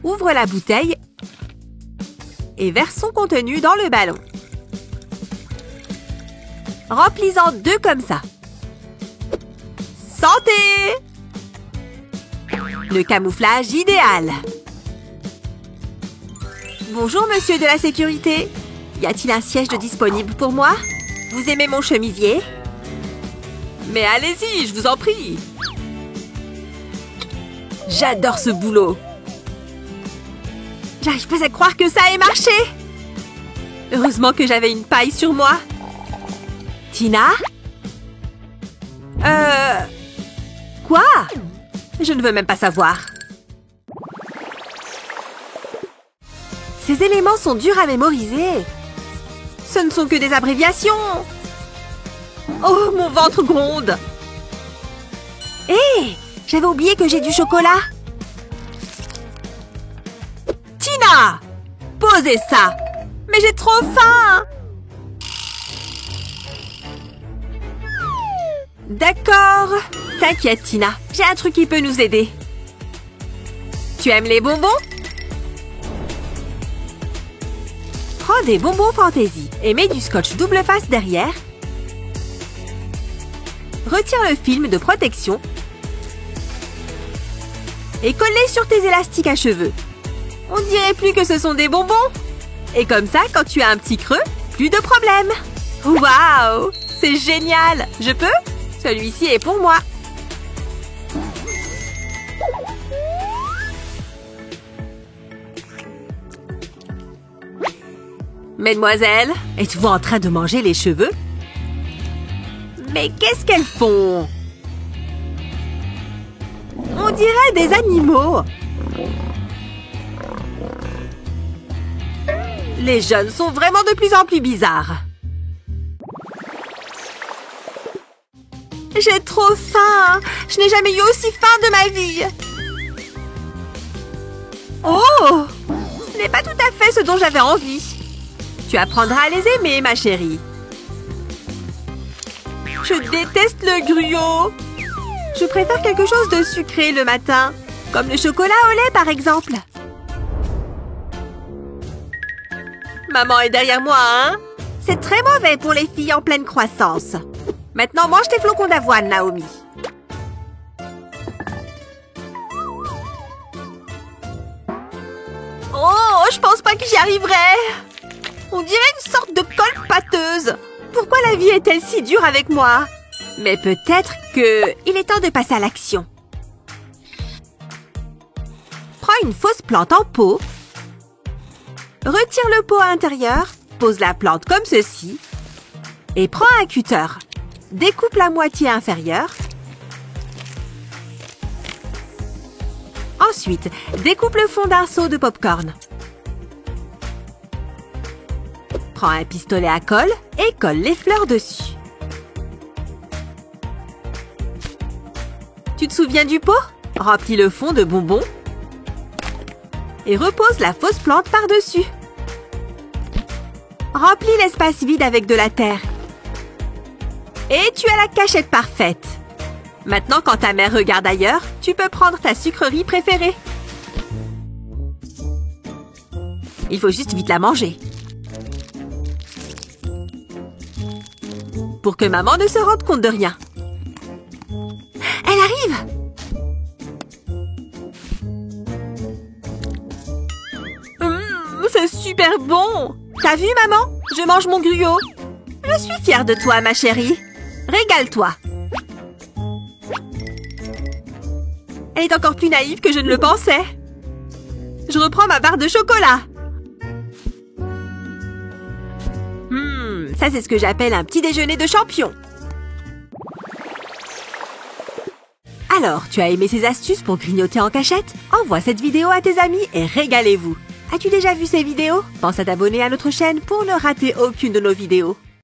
Ouvre la bouteille et verse son contenu dans le ballon. Remplis-en 2 comme ça. Santé! Le camouflage idéal. Bonjour, monsieur de la sécurité. Y a-t-il un siège de disponible pour moi? Vous aimez mon chemisier? Mais allez-y, je vous en prie. J'adore ce boulot. J'arrive pas à croire que ça ait marché. Heureusement que j'avais une paille sur moi. Tina? Quoi? Je ne veux même pas savoir. Ces éléments sont durs à mémoriser. Ce ne sont que des abréviations. Oh, mon ventre gronde. Hé, j'avais oublié que j'ai du chocolat. Tina! Posez ça. Mais j'ai trop faim. D'accord. T'inquiète, Tina. J'ai un truc qui peut nous aider. Tu aimes les bonbons? Prends des bonbons fantaisie et mets du scotch double face derrière. Retire le film de protection et colle-les sur tes élastiques à cheveux. On dirait plus que ce sont des bonbons. Et comme ça, quand tu as un petit creux, plus de problème. Waouh! C'est génial! Je peux? Celui-ci est pour moi. Mesdemoiselles, êtes-vous en train de manger les cheveux? Mais qu'est-ce qu'elles font? On dirait des animaux. Les jeunes sont vraiment de plus en plus bizarres. J'ai trop faim. Je n'ai jamais eu aussi faim de ma vie. Oh! Ce n'est pas tout à fait ce dont j'avais envie. Tu apprendras à les aimer, ma chérie. Je déteste le gruau. Je préfère quelque chose de sucré le matin, comme le chocolat au lait par exemple. Maman est derrière moi, hein? C'est très mauvais pour les filles en pleine croissance. Maintenant, mange tes flocons d'avoine, Naomi. Oh, je pense pas que j'y arriverai. On dirait une sorte de colle pâteuse. Pourquoi la vie est-elle si dure avec moi? Mais peut-être qu'il est temps de passer à l'action. Prends une fausse plante en pot. Retire le pot à l'intérieur. Pose la plante comme ceci. Et prends un cutter. Découpe la moitié inférieure. Ensuite, découpe le fond d'un seau de popcorn. Prends un pistolet à colle et colle les fleurs dessus. Tu te souviens du pot? Remplis le fond de bonbons et repose la fausse plante par-dessus. Remplis l'espace vide avec de la terre. Et tu as la cachette parfaite. Maintenant, quand ta mère regarde ailleurs, tu peux prendre ta sucrerie préférée. Il faut juste vite la manger. Pour que maman ne se rende compte de rien. Elle arrive! C'est super bon! T'as vu, maman? Je mange mon gruau. Je suis fière de toi, ma chérie. Régale-toi. Elle est encore plus naïve que je ne le pensais. Je reprends ma barre de chocolat. Ça, c'est ce que j'appelle un petit déjeuner de champion. Alors, tu as aimé ces astuces pour grignoter en cachette? Envoie cette vidéo à tes amis et régalez-vous. As-tu déjà vu ces vidéos? Pense à t'abonner à notre chaîne pour ne rater aucune de nos vidéos.